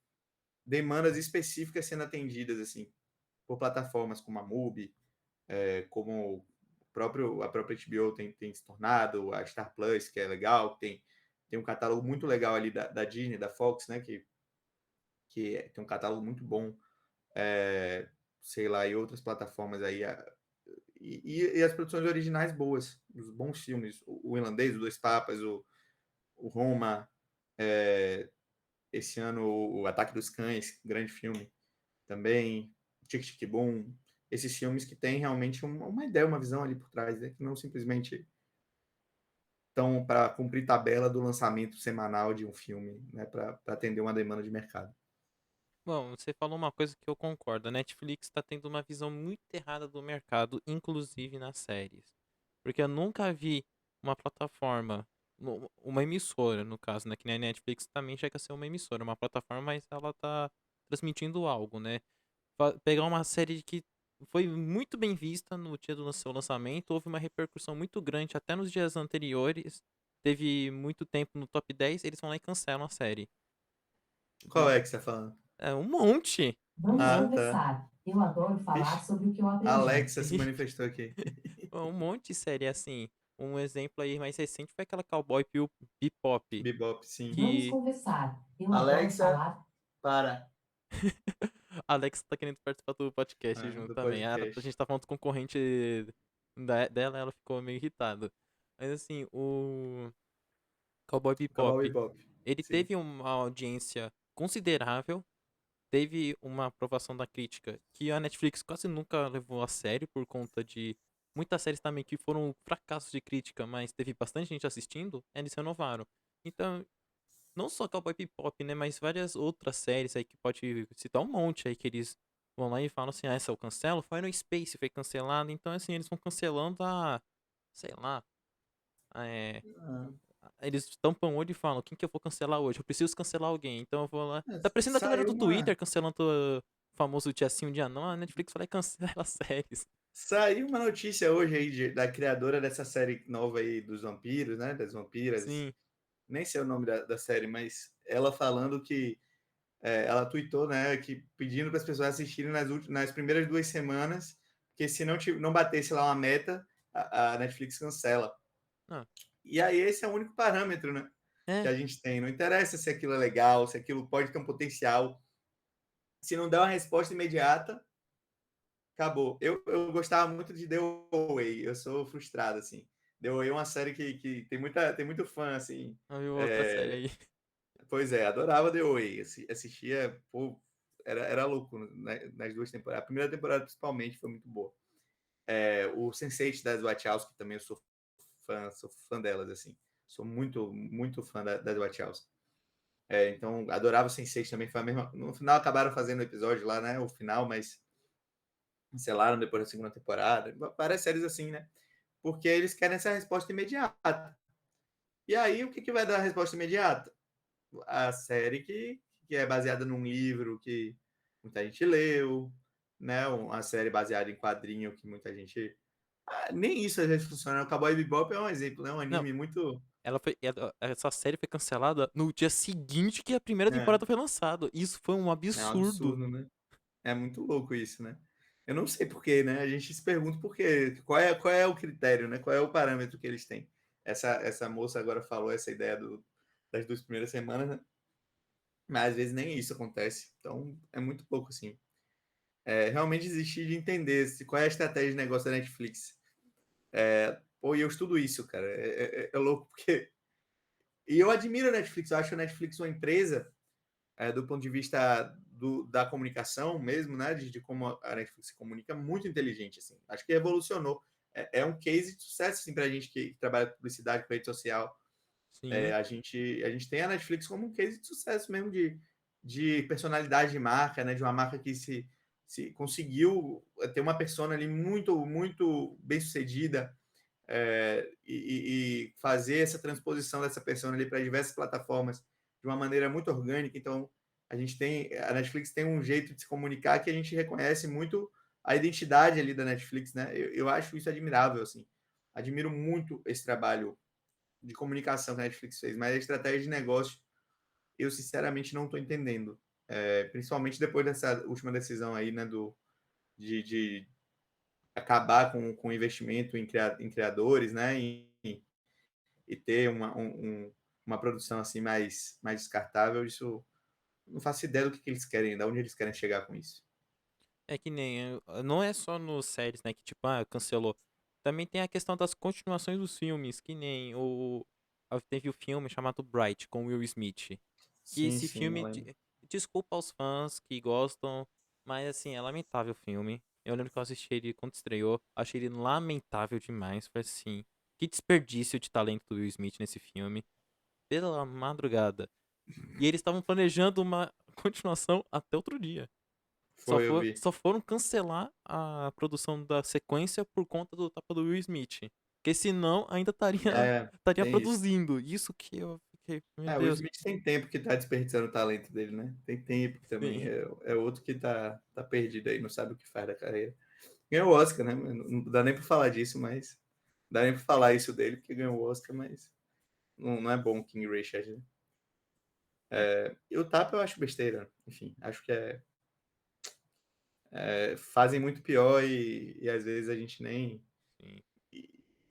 demandas específicas sendo atendidas assim por plataformas como a Mubi, como a própria HBO tem se tornado, a Star Plus, que é legal, tem um catálogo muito legal ali da Disney, da Fox, né, que tem um catálogo muito bom, sei lá, e outras plataformas aí, e as produções originais boas, os bons filmes, o Irlandês, o Dois Papas, o Roma, é, esse ano o Ataque dos Cães, grande filme também, Tic Tic Boom, esses filmes que têm realmente uma ideia, uma visão ali por trás, né? Que não simplesmente estão para cumprir tabela do lançamento semanal de um filme, né? Para atender uma demanda de mercado. Bom, você falou uma coisa que eu concordo. A Netflix está tendo uma visão muito errada do mercado, inclusive nas séries. Porque eu nunca vi uma plataforma, uma emissora, no caso, né? Que nem a Netflix também chega a ser uma emissora, uma plataforma, mas ela tá transmitindo algo, né? Pegar uma série que foi muito bem vista no dia do seu lançamento, houve uma repercussão muito grande até nos dias anteriores, teve muito tempo no top 10, eles vão lá e cancelam a série. Qual Então, é que você está falando? é um monte. Um Vamos Ah, monte. tá. conversar. Eu adoro falar Vixe, sobre o que eu a aprendi. Alexa se manifestou aqui. Um monte de série assim. Um exemplo aí mais recente foi aquela Cowboy Bebop, Bebop, sim. Vamos que conversar. Eu adoro Alexa, falar. para. a Alex tá querendo participar do podcast junto Do também. A podcast. gente tá falando com concorrente dela, ela ficou meio irritada. Mas assim, o Cowboy Cowboy Bebop, Bebop, ele sim. teve uma audiência considerável, teve uma aprovação da crítica que a Netflix quase nunca levou a sério por conta de muitas séries também que foram fracassos de crítica, mas teve bastante gente assistindo, eles renovaram. Então, não só Cowboy Bebop, né, mas várias outras séries aí que pode citar um monte aí que eles vão lá e falam assim, ah, essa eu cancelo, Final Space foi cancelado, então assim, eles vão cancelando a, sei lá, é, Ah, eles tampam o olho e falam, quem que eu vou cancelar hoje? Eu preciso cancelar alguém, então eu vou lá. Tá parecendo a galera saiu do Twitter uma. cancelando o famoso dia sim, um dia não, a Netflix vai lá e cancela as séries. Saiu uma notícia hoje aí da criadora dessa série nova aí dos vampiros, né? Das vampiras. Sim, Nem sei o nome da série, mas ela falando que ela tweetou, né? Que pedindo para as pessoas assistirem nas primeiras 2 semanas, porque se não batesse lá uma meta, a Netflix cancela. ah, E aí esse é o único parâmetro, né? Que é, a gente tem. Não interessa se aquilo é legal, se aquilo pode ter um potencial. Se não der uma resposta imediata, acabou. Eu gostava muito de The Away, eu sou frustrado, assim. The Away é uma série que tem muito fã, assim. eu vi outra série É, aí. pois é, adorava The Away. Assistia, pô, era louco, né, nas 2 temporadas. A primeira temporada, principalmente, foi muito boa. O Sense8 das Wachowski também eu sou fã delas, assim. Sou muito, muito fã das Wachowski. Então, adorava o Sense8 também, foi a mesma. No final acabaram fazendo o episódio lá, né? O final, mas cancelaram depois da segunda temporada. Várias séries assim, né? Porque eles querem essa resposta imediata. E aí, o que vai dar a resposta imediata? A série que é baseada num livro que muita gente leu, né? Uma série baseada em quadrinho que muita gente. Nem isso às vezes funciona. O Cowboy Bebop é um exemplo, né? Um Não, anime muito. essa série foi cancelada no dia seguinte que a primeira É, temporada foi lançada. Isso foi um é um absurdo. absurdo, né? É muito louco isso, né? Eu não sei por quê, né? A gente se pergunta por quê. Qual é o critério, né? Qual é o parâmetro que eles têm? Essa moça agora falou essa ideia das 2 primeiras semanas, né? Mas às vezes nem isso acontece. Então é muito pouco, assim. Realmente desistir de entender qual é a estratégia de negócio da Netflix. Pô, e eu estudo isso, cara. É louco, porque. E eu admiro a Netflix, eu acho a Netflix uma empresa do ponto de vista da comunicação mesmo, né? De como a Netflix se comunica, muito inteligente, assim. Acho que revolucionou. Um case de sucesso, assim, para a gente que trabalha com publicidade, com rede social. Sim. A gente tem a Netflix como um case de sucesso mesmo de personalidade de marca, né? De uma marca que se conseguiu ter uma persona ali muito, muito bem sucedida, e fazer essa transposição dessa persona ali para diversas plataformas de uma maneira muito orgânica. Então, a Netflix tem um jeito de se comunicar que a gente reconhece muito a identidade ali da Netflix, né? Eu acho isso admirável, assim. Admiro muito esse trabalho de comunicação que a Netflix fez, mas a estratégia de negócio eu sinceramente não estou entendendo. Principalmente depois dessa última decisão aí, né, de acabar com o investimento em criadores, né, e ter uma produção assim mais descartável. Isso não faço ideia do que eles querem, de onde eles querem chegar com isso. É que nem. Não é só nos séries, né? Que tipo, ah, cancelou. Também tem a questão das continuações dos filmes, que nem o. teve o filme chamado Bright, com Will Smith. Que Sim, esse sim, eu filme, lembro. desculpa aos fãs que gostam, mas assim, é lamentável o filme. Eu lembro que eu assisti ele quando estreou, achei ele lamentável demais. Foi assim, que desperdício de talento do Will Smith nesse filme. Pela madrugada. E eles estavam planejando uma continuação até outro dia. Foi, eu vi. Só foram cancelar a produção da sequência por conta do tapa do Will Smith. Porque senão ainda estaria É, estaria tem isso. produzindo. Isso que eu fiquei, meu É, o Deus. Smith tem tempo que tá desperdiçando o talento dele, né? Tem tempo que também. Sim. É outro que tá perdido aí, não sabe o que faz da carreira. Ganhou o Oscar, né? Não dá nem pra falar disso, mas. Não dá nem pra falar isso dele, porque ganhou o Oscar, mas não é bom o King Richard, né? E o tapa eu acho besteira. Enfim, acho que fazem muito pior e às vezes a gente nem. Sim.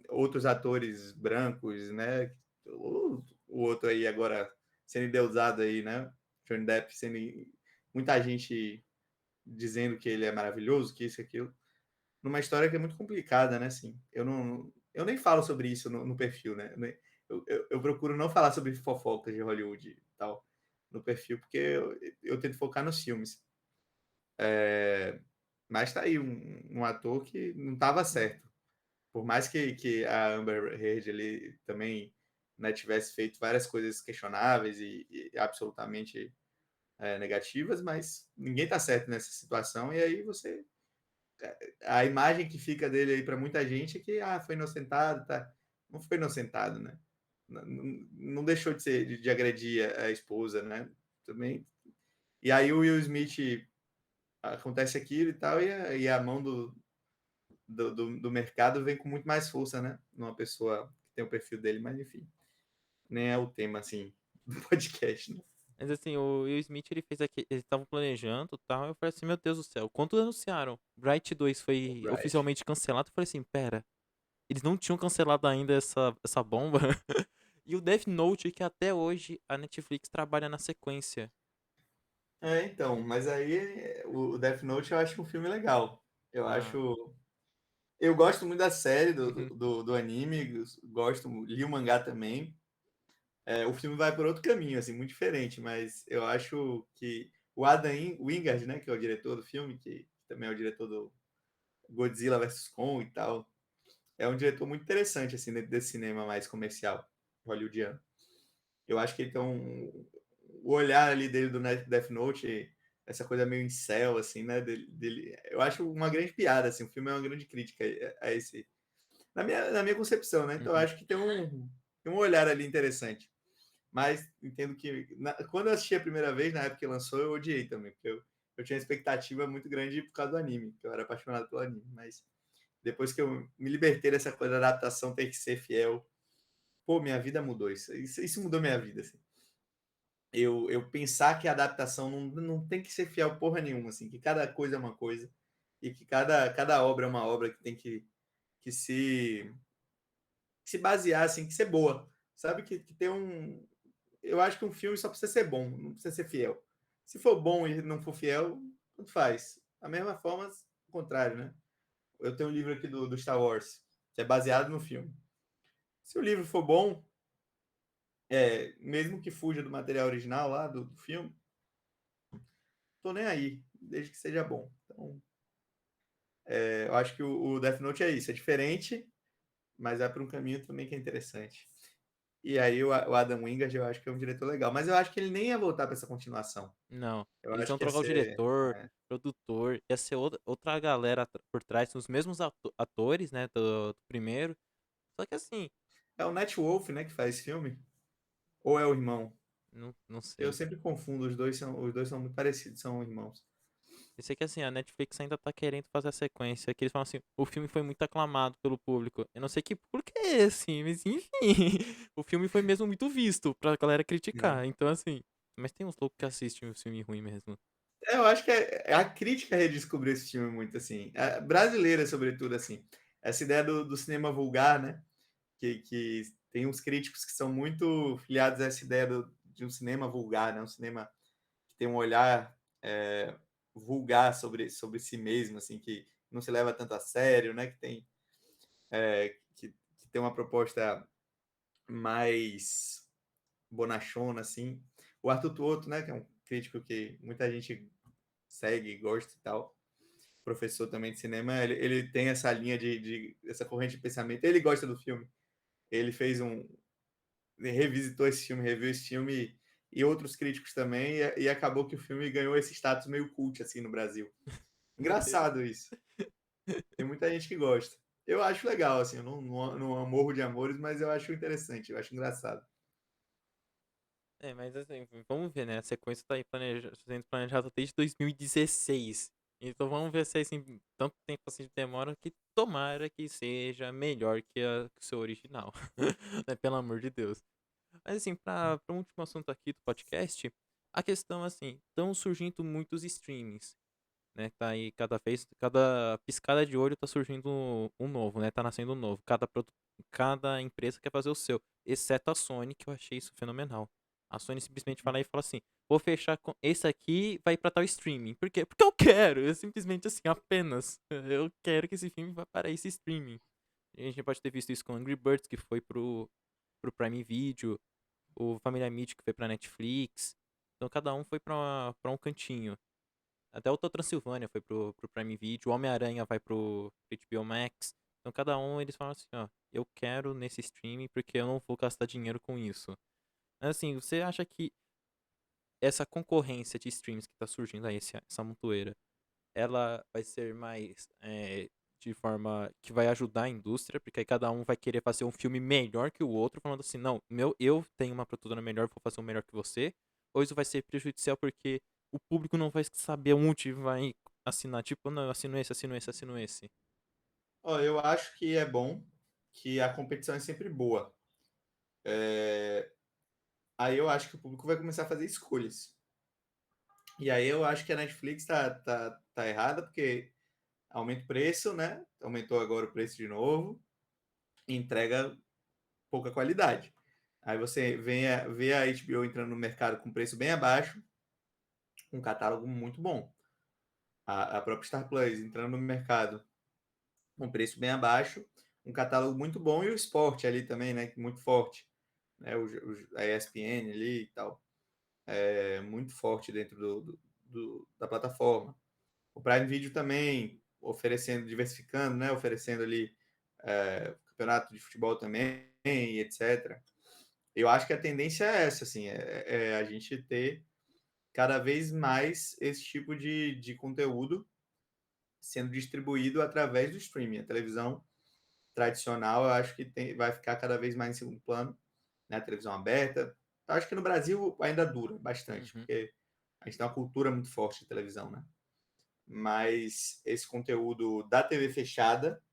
Outros atores brancos, né? O outro aí agora sendo endeusado aí, né? Johnny Depp sendo. Muita gente dizendo que ele é maravilhoso, que isso e aquilo. Numa história que é muito complicada, né? Assim, eu nem falo sobre isso no perfil, né? Eu procuro não falar sobre fofocas de Hollywood e tal no perfil, porque eu tento focar nos filmes. Mas tá aí um ator que não estava certo. Por mais que a Amber Heard ali também, né, tivesse feito várias coisas questionáveis e absolutamente negativas, mas ninguém tá certo nessa situação. E aí a imagem que fica dele aí para muita gente é que foi inocentado, tá? Não foi inocentado, né? Não deixou de ser de agredir a esposa, né? Também. E aí o Will Smith acontece aquilo e tal, e a mão do mercado vem com muito mais força, né? Numa pessoa que tem o perfil dele, mas enfim, nem é o tema assim do podcast, né? Mas assim, o Will Smith, ele fez aqui, eles estavam planejando e tal. Eu falei assim, meu Deus do céu, quando anunciaram Bright 2 O foi Bright. oficialmente cancelado, eu falei assim, pera, eles não tinham cancelado ainda essa bomba? E o Death Note, que até hoje a Netflix trabalha na sequência. Então, mas aí o Death Note eu acho um filme legal. Eu Ah, acho. Eu gosto muito da série, uhum. do anime, gosto, li o mangá também. O filme vai por outro caminho, assim, muito diferente, mas eu acho que o Adam Wingard, né, que é o diretor do filme, que também é o diretor do Godzilla vs Kong e tal, é um diretor muito interessante, assim, dentro desse cinema mais comercial hollywoodiano. Eu acho que então o olhar ali dele do Death Note, essa coisa meio incel, assim, né, dele, eu acho uma grande piada, assim, o filme é uma grande crítica a esse, na minha concepção, né, então eu Uhum. acho que tem um olhar ali interessante. Mas entendo que quando eu assisti a primeira vez, na época que lançou, eu odiei também, porque eu tinha uma expectativa muito grande por causa do anime, que eu era apaixonado pelo anime, mas depois que eu me libertei dessa coisa da adaptação ter que ser fiel, pô, minha vida mudou. Isso mudou minha vida. Assim. Eu pensar que a adaptação não tem que ser fiel porra nenhuma, assim, que cada coisa é uma coisa e que cada obra é uma obra que tem que se basear, assim, que ser boa. Sabe? Que tem um. Eu acho que um filme só precisa ser bom, não precisa ser fiel. Se for bom e não for fiel, tanto faz. Da mesma forma, o contrário, né? Eu tenho um livro aqui do Star Wars, que é baseado no filme. Se o livro for bom, mesmo que fuja do material original lá do filme, tô nem aí, desde que seja bom. Então, eu acho que o Death Note é isso, é diferente, mas é para um caminho também que é interessante. E aí o Adam Wingard eu acho que é um diretor legal, mas eu acho que ele nem ia voltar para essa continuação. Não, Eu eles acho iam que ia trocar o ser. diretor, produtor, ia ser outra galera por trás, os mesmos atores, né, do primeiro. Só que assim, É o Nat Wolff, né, que faz esse filme? Ou é o irmão? não Eu sei. sempre confundo, os dois são muito parecidos, são irmãos. Eu sei que assim, a Netflix ainda tá querendo fazer a sequência, que eles falam assim, o filme foi muito aclamado pelo público. Eu não sei que por que assim, mas enfim, o filme foi mesmo muito visto pra galera É. criticar. Então assim, mas tem uns loucos que assistem o filme ruim mesmo. Eu acho que a crítica redescobriu esse filme muito, assim. Brasileira, sobretudo, assim. Essa ideia do cinema vulgar, né? Que tem uns críticos que são muito filiados a essa ideia de um cinema vulgar, né? Um cinema que tem um olhar vulgar sobre si mesmo, assim, que não se leva tanto a sério, né? Que tem uma proposta mais bonachona, assim. O Arthur Tuoto, né, que é um crítico que muita gente segue, gosta e tal, professor também de cinema, ele tem essa linha essa corrente de pensamento. Ele gosta do filme. Ele fez ele revisitou esse filme, reviu esse filme e outros críticos também, e acabou que o filme ganhou esse status meio cult, assim, no Brasil. Engraçado isso. Tem muita gente que gosta. Eu acho legal, assim, eu não morro de amores, mas eu acho interessante, eu acho engraçado. Mas assim, vamos ver, né? A sequência tá aí sendo planejada desde 2016. Então vamos ver se assim, tanto tempo assim de demora que tomara que seja melhor que o seu original. Né? Pelo amor de Deus. Mas assim, para um último assunto aqui do podcast, a questão assim, estão surgindo muitos streamings, né? Tá aí cada piscada de olho tá surgindo um novo, né? Tá nascendo um novo. Cada empresa quer fazer o seu, exceto a Sony, que eu achei isso fenomenal. A Sony simplesmente fala e fala assim: vou fechar com esse aqui, vai pra tal streaming. Por quê? Porque eu quero. Eu simplesmente assim, apenas. Eu quero que esse filme vá para esse streaming. A gente pode ter visto isso com Angry Birds, que foi pro Prime Video, o Família Mitch, que foi pra Netflix. Então cada um foi pra um cantinho. Até o Hotel Transilvânia foi pro Prime Video, o Homem-Aranha vai pro HBO Max. Então cada um eles falam assim, ó, eu quero nesse streaming porque eu não vou gastar dinheiro com isso. Mas assim, você acha que essa concorrência de streams que tá surgindo aí, essa montoeira, ela vai ser mais de forma que vai ajudar a indústria, porque aí cada um vai querer fazer um filme melhor que o outro, falando assim, não, eu tenho uma produtora melhor, vou fazer um melhor que você, ou isso vai ser prejudicial porque o público não vai saber onde vai assinar, tipo, não, eu assino esse, assino esse, assino esse. Ó, eu acho que é bom, que a competição é sempre boa. Aí eu acho que o público vai começar a fazer escolhas. E aí eu acho que a Netflix tá errada, porque aumenta o preço, né? Aumentou agora o preço de novo, e entrega pouca qualidade. Aí você vê a HBO entrando no mercado com preço bem abaixo, com um catálogo muito bom. A própria Star Plus entrando no mercado com preço bem abaixo, um catálogo muito bom e o esporte ali também, né? Muito forte. Né, a ESPN ali e tal. É muito forte dentro da plataforma. O Prime Video também oferecendo, diversificando, né? Oferecendo ali campeonato de futebol também, etc. Eu acho que a tendência é essa, assim, é a gente ter cada vez mais esse tipo de conteúdo sendo distribuído através do streaming. A televisão tradicional, eu acho que vai ficar cada vez mais em segundo plano, né? A televisão aberta. Eu acho que no Brasil ainda dura bastante, Uhum. porque a gente tem uma cultura muito forte de televisão, né? Mas esse conteúdo da TV fechada,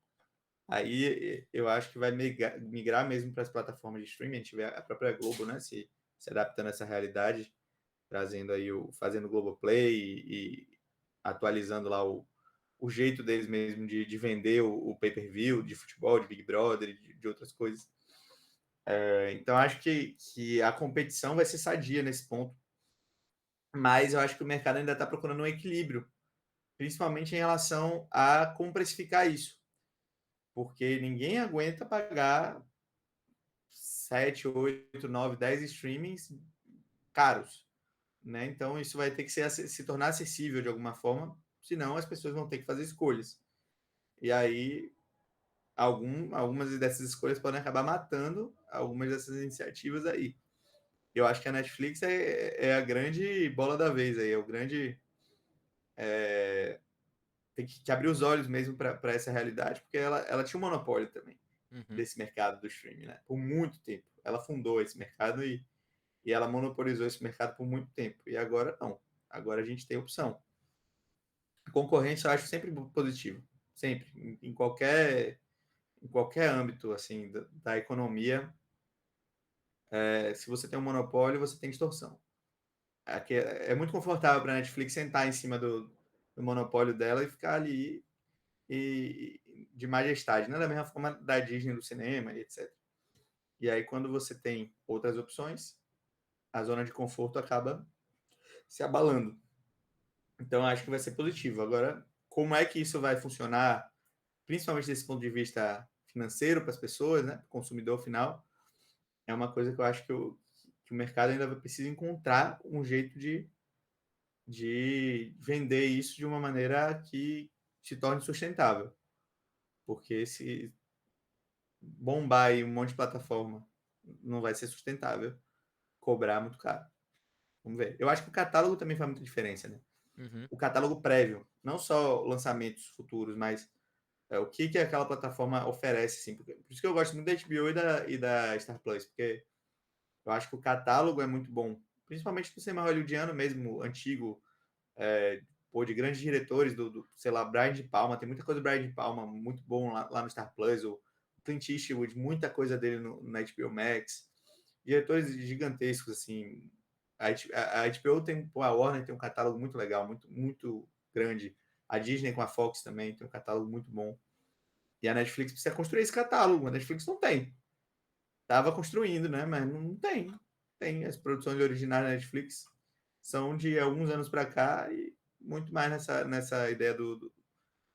aí eu acho que vai migrar mesmo para as plataformas de streaming. A gente vê a própria Globo, né? Se adaptando a essa realidade, trazendo aí fazendo o Globoplay e atualizando lá o jeito deles mesmo de vender o pay-per-view de futebol, de Big Brother e de outras coisas. Então, acho que a competição vai ser sadia nesse ponto, mas eu acho que o mercado ainda está procurando um equilíbrio, principalmente em relação a como precificar isso, porque ninguém aguenta pagar 7, 8, 9, 10 streamings caros, né? Então, isso vai ter que se tornar acessível de alguma forma, senão as pessoas vão ter que fazer escolhas. E aí, algumas dessas escolhas podem acabar matando algumas dessas iniciativas aí. Eu acho que a Netflix é a grande bola da vez aí, é o grande. Tem que abrir os olhos mesmo para essa realidade, porque ela tinha um monopólio também Uhum. desse mercado do streaming, né? Por muito tempo. Ela fundou esse mercado e ela monopolizou esse mercado por muito tempo. E agora não. Agora a gente tem opção. A concorrência eu acho sempre positivo. Sempre. Em qualquer âmbito assim da economia, se você tem um monopólio, você tem distorção. Aqui é muito confortável para a Netflix sentar em cima do monopólio dela e ficar ali de majestade, né? Da mesma forma da Disney do cinema e etc. E aí, quando você tem outras opções, a zona de conforto acaba se abalando. Então, acho que vai ser positivo. Agora, como é que isso vai funcionar, principalmente desse ponto de vista financeiro para as pessoas, né? Consumidor final, é uma coisa que eu acho que o mercado ainda precisa encontrar um jeito de vender isso de uma maneira que se torne sustentável. Porque se bombar aí um monte de plataforma, não vai ser sustentável cobrar muito caro. Vamos ver. Eu acho que o catálogo também faz muita diferença, né? Uhum. O catálogo prévio, não só lançamentos futuros, mas o que aquela plataforma oferece, assim. Por isso que eu gosto muito da HBO e da Star Plus, porque eu acho que o catálogo é muito bom, principalmente do cinema hollywoodiano mesmo, antigo, de grandes diretores, sei lá, Brian De Palma, tem muita coisa do Brian De Palma, muito bom lá no Star Plus, o Clint Eastwood, muita coisa dele na HBO Max, diretores gigantescos, assim, a HBO tem, a Warner tem um catálogo muito legal, muito, muito grande, a Disney com a Fox também tem um catálogo muito bom, e a Netflix precisa construir esse catálogo, a Netflix não tem, tava construindo, né, mas não tem, as produções originais da Netflix são de alguns anos para cá e muito mais nessa ideia do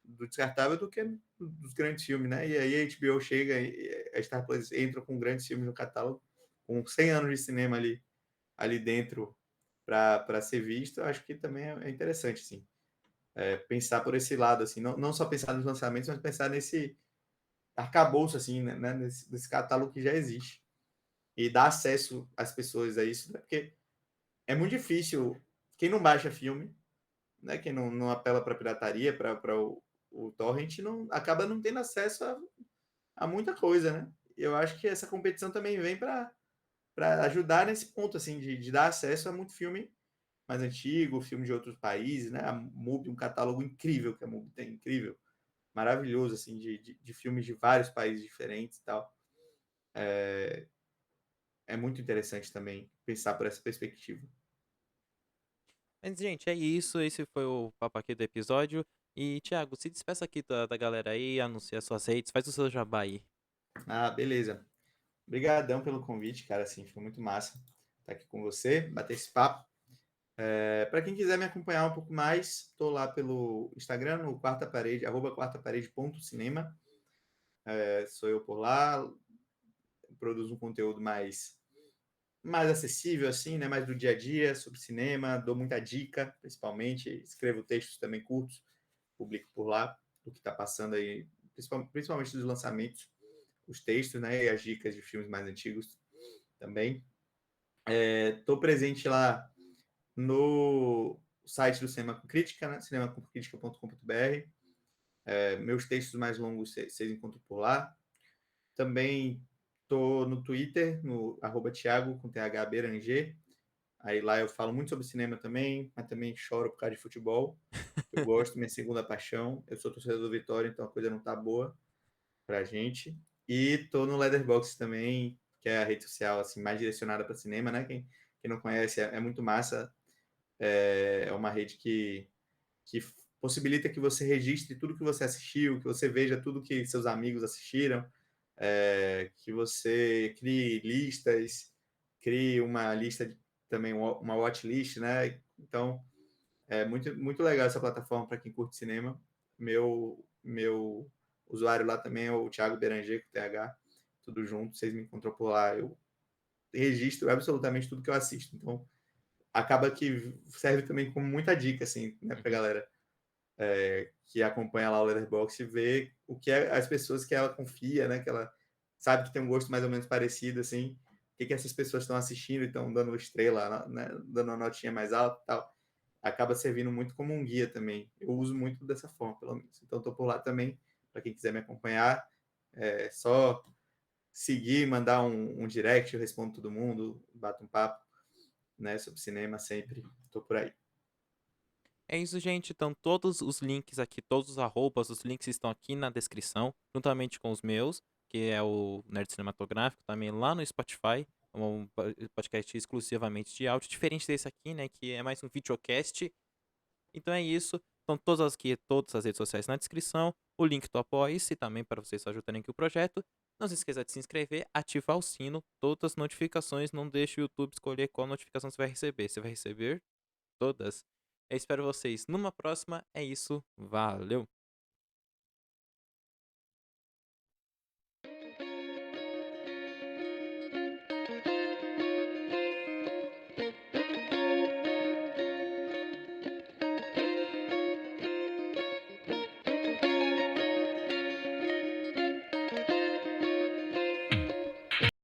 descartável do que dos grandes filmes, né? E aí a HBO chega e a Star Plus entra com grandes filmes no catálogo, com 100 anos de cinema ali dentro para ser visto, eu acho que também é interessante, sim. Pensar por esse lado, assim, não só pensar nos lançamentos, mas pensar nesse arcabouço, assim, né? Nesse catálogo que já existe. E dar acesso às pessoas a isso, né? Porque é muito difícil. Quem não baixa filme, né? Quem não apela para pirataria, para o torrent, acaba não tendo acesso a muita coisa, né? Eu acho que essa competição também vem para ajudar nesse ponto, assim, de dar acesso a muito filme mais antigo, filme de outros países, né? A MUBI, um catálogo incrível que a MUBI tem, incrível, maravilhoso, assim, de filmes de vários países diferentes e tal. É muito interessante também pensar por essa perspectiva. Mas, gente, é isso. Esse foi o papo aqui do episódio. E, Thiago, se despeça aqui da galera aí, anuncia suas redes, faz o seu jabá aí. Ah, beleza. Obrigadão pelo convite, cara, assim, foi muito massa estar aqui com você, bater esse papo. Para quem quiser me acompanhar um pouco mais, estou lá pelo Instagram, no Quarta Parede, @quartaparede.cinema. Sou eu por lá, produzo um conteúdo mais acessível, assim, né? Mais do dia a dia, sobre cinema, dou muita dica, principalmente, escrevo textos também curtos, publico por lá, o que está passando aí, principalmente dos lançamentos, os textos, né? E as dicas de filmes mais antigos também. Estou presente lá no site do Cinema com Crítica, né? cinemacomcritica.com.br. Meus textos mais longos vocês encontram por lá. Também estou no Twitter, no @Thiago, com TH Beranger. Aí lá eu falo muito sobre cinema também, mas também choro por causa de futebol. Eu gosto, minha segunda paixão. Eu sou torcedor do Vitória, então a coisa não tá boa pra gente. E tô no Letterboxd também, que é a rede social assim mais direcionada para cinema, né? Quem não conhece é muito massa. É uma rede que possibilita que você registre tudo que você assistiu, que você veja tudo que seus amigos assistiram, que você crie listas, crie uma lista também, uma watchlist, né? Então, é muito, muito legal essa plataforma para quem curte cinema. Meu usuário lá também é o Thiago Beranger, com TH, tudo junto, vocês me encontram por lá. Eu registro absolutamente tudo que eu assisto. Então, acaba que serve também como muita dica, assim, né, pra Uhum. galera que acompanha lá o Letterboxd ver o que as pessoas que ela confia, né, que ela sabe que tem um gosto mais ou menos parecido, assim, o que essas pessoas estão assistindo e estão dando estrela, né, dando uma notinha mais alta e tal. Acaba servindo muito como um guia também. Eu uso muito dessa forma, pelo menos. Então, estou por lá também, para quem quiser me acompanhar. É só seguir, mandar um direct, eu respondo todo mundo, bato um papo, né, sobre cinema sempre. Estou por aí. É isso, gente. Então, todos os links aqui, todos os arrobas, os links estão aqui na descrição, juntamente com os meus, que é o Nerd Cinematográfico, também lá no Spotify, um podcast exclusivamente de áudio, diferente desse aqui, né, que é mais um videocast. Então é isso. Estão todas as redes sociais na descrição, o link do Apoia-se também para vocês ajudarem aqui o projeto. Não se esqueça de se inscrever, ativar o sino, todas as notificações, não deixe o YouTube escolher qual notificação você vai receber. Você vai receber todas. Eu espero vocês numa próxima. É isso. Valeu!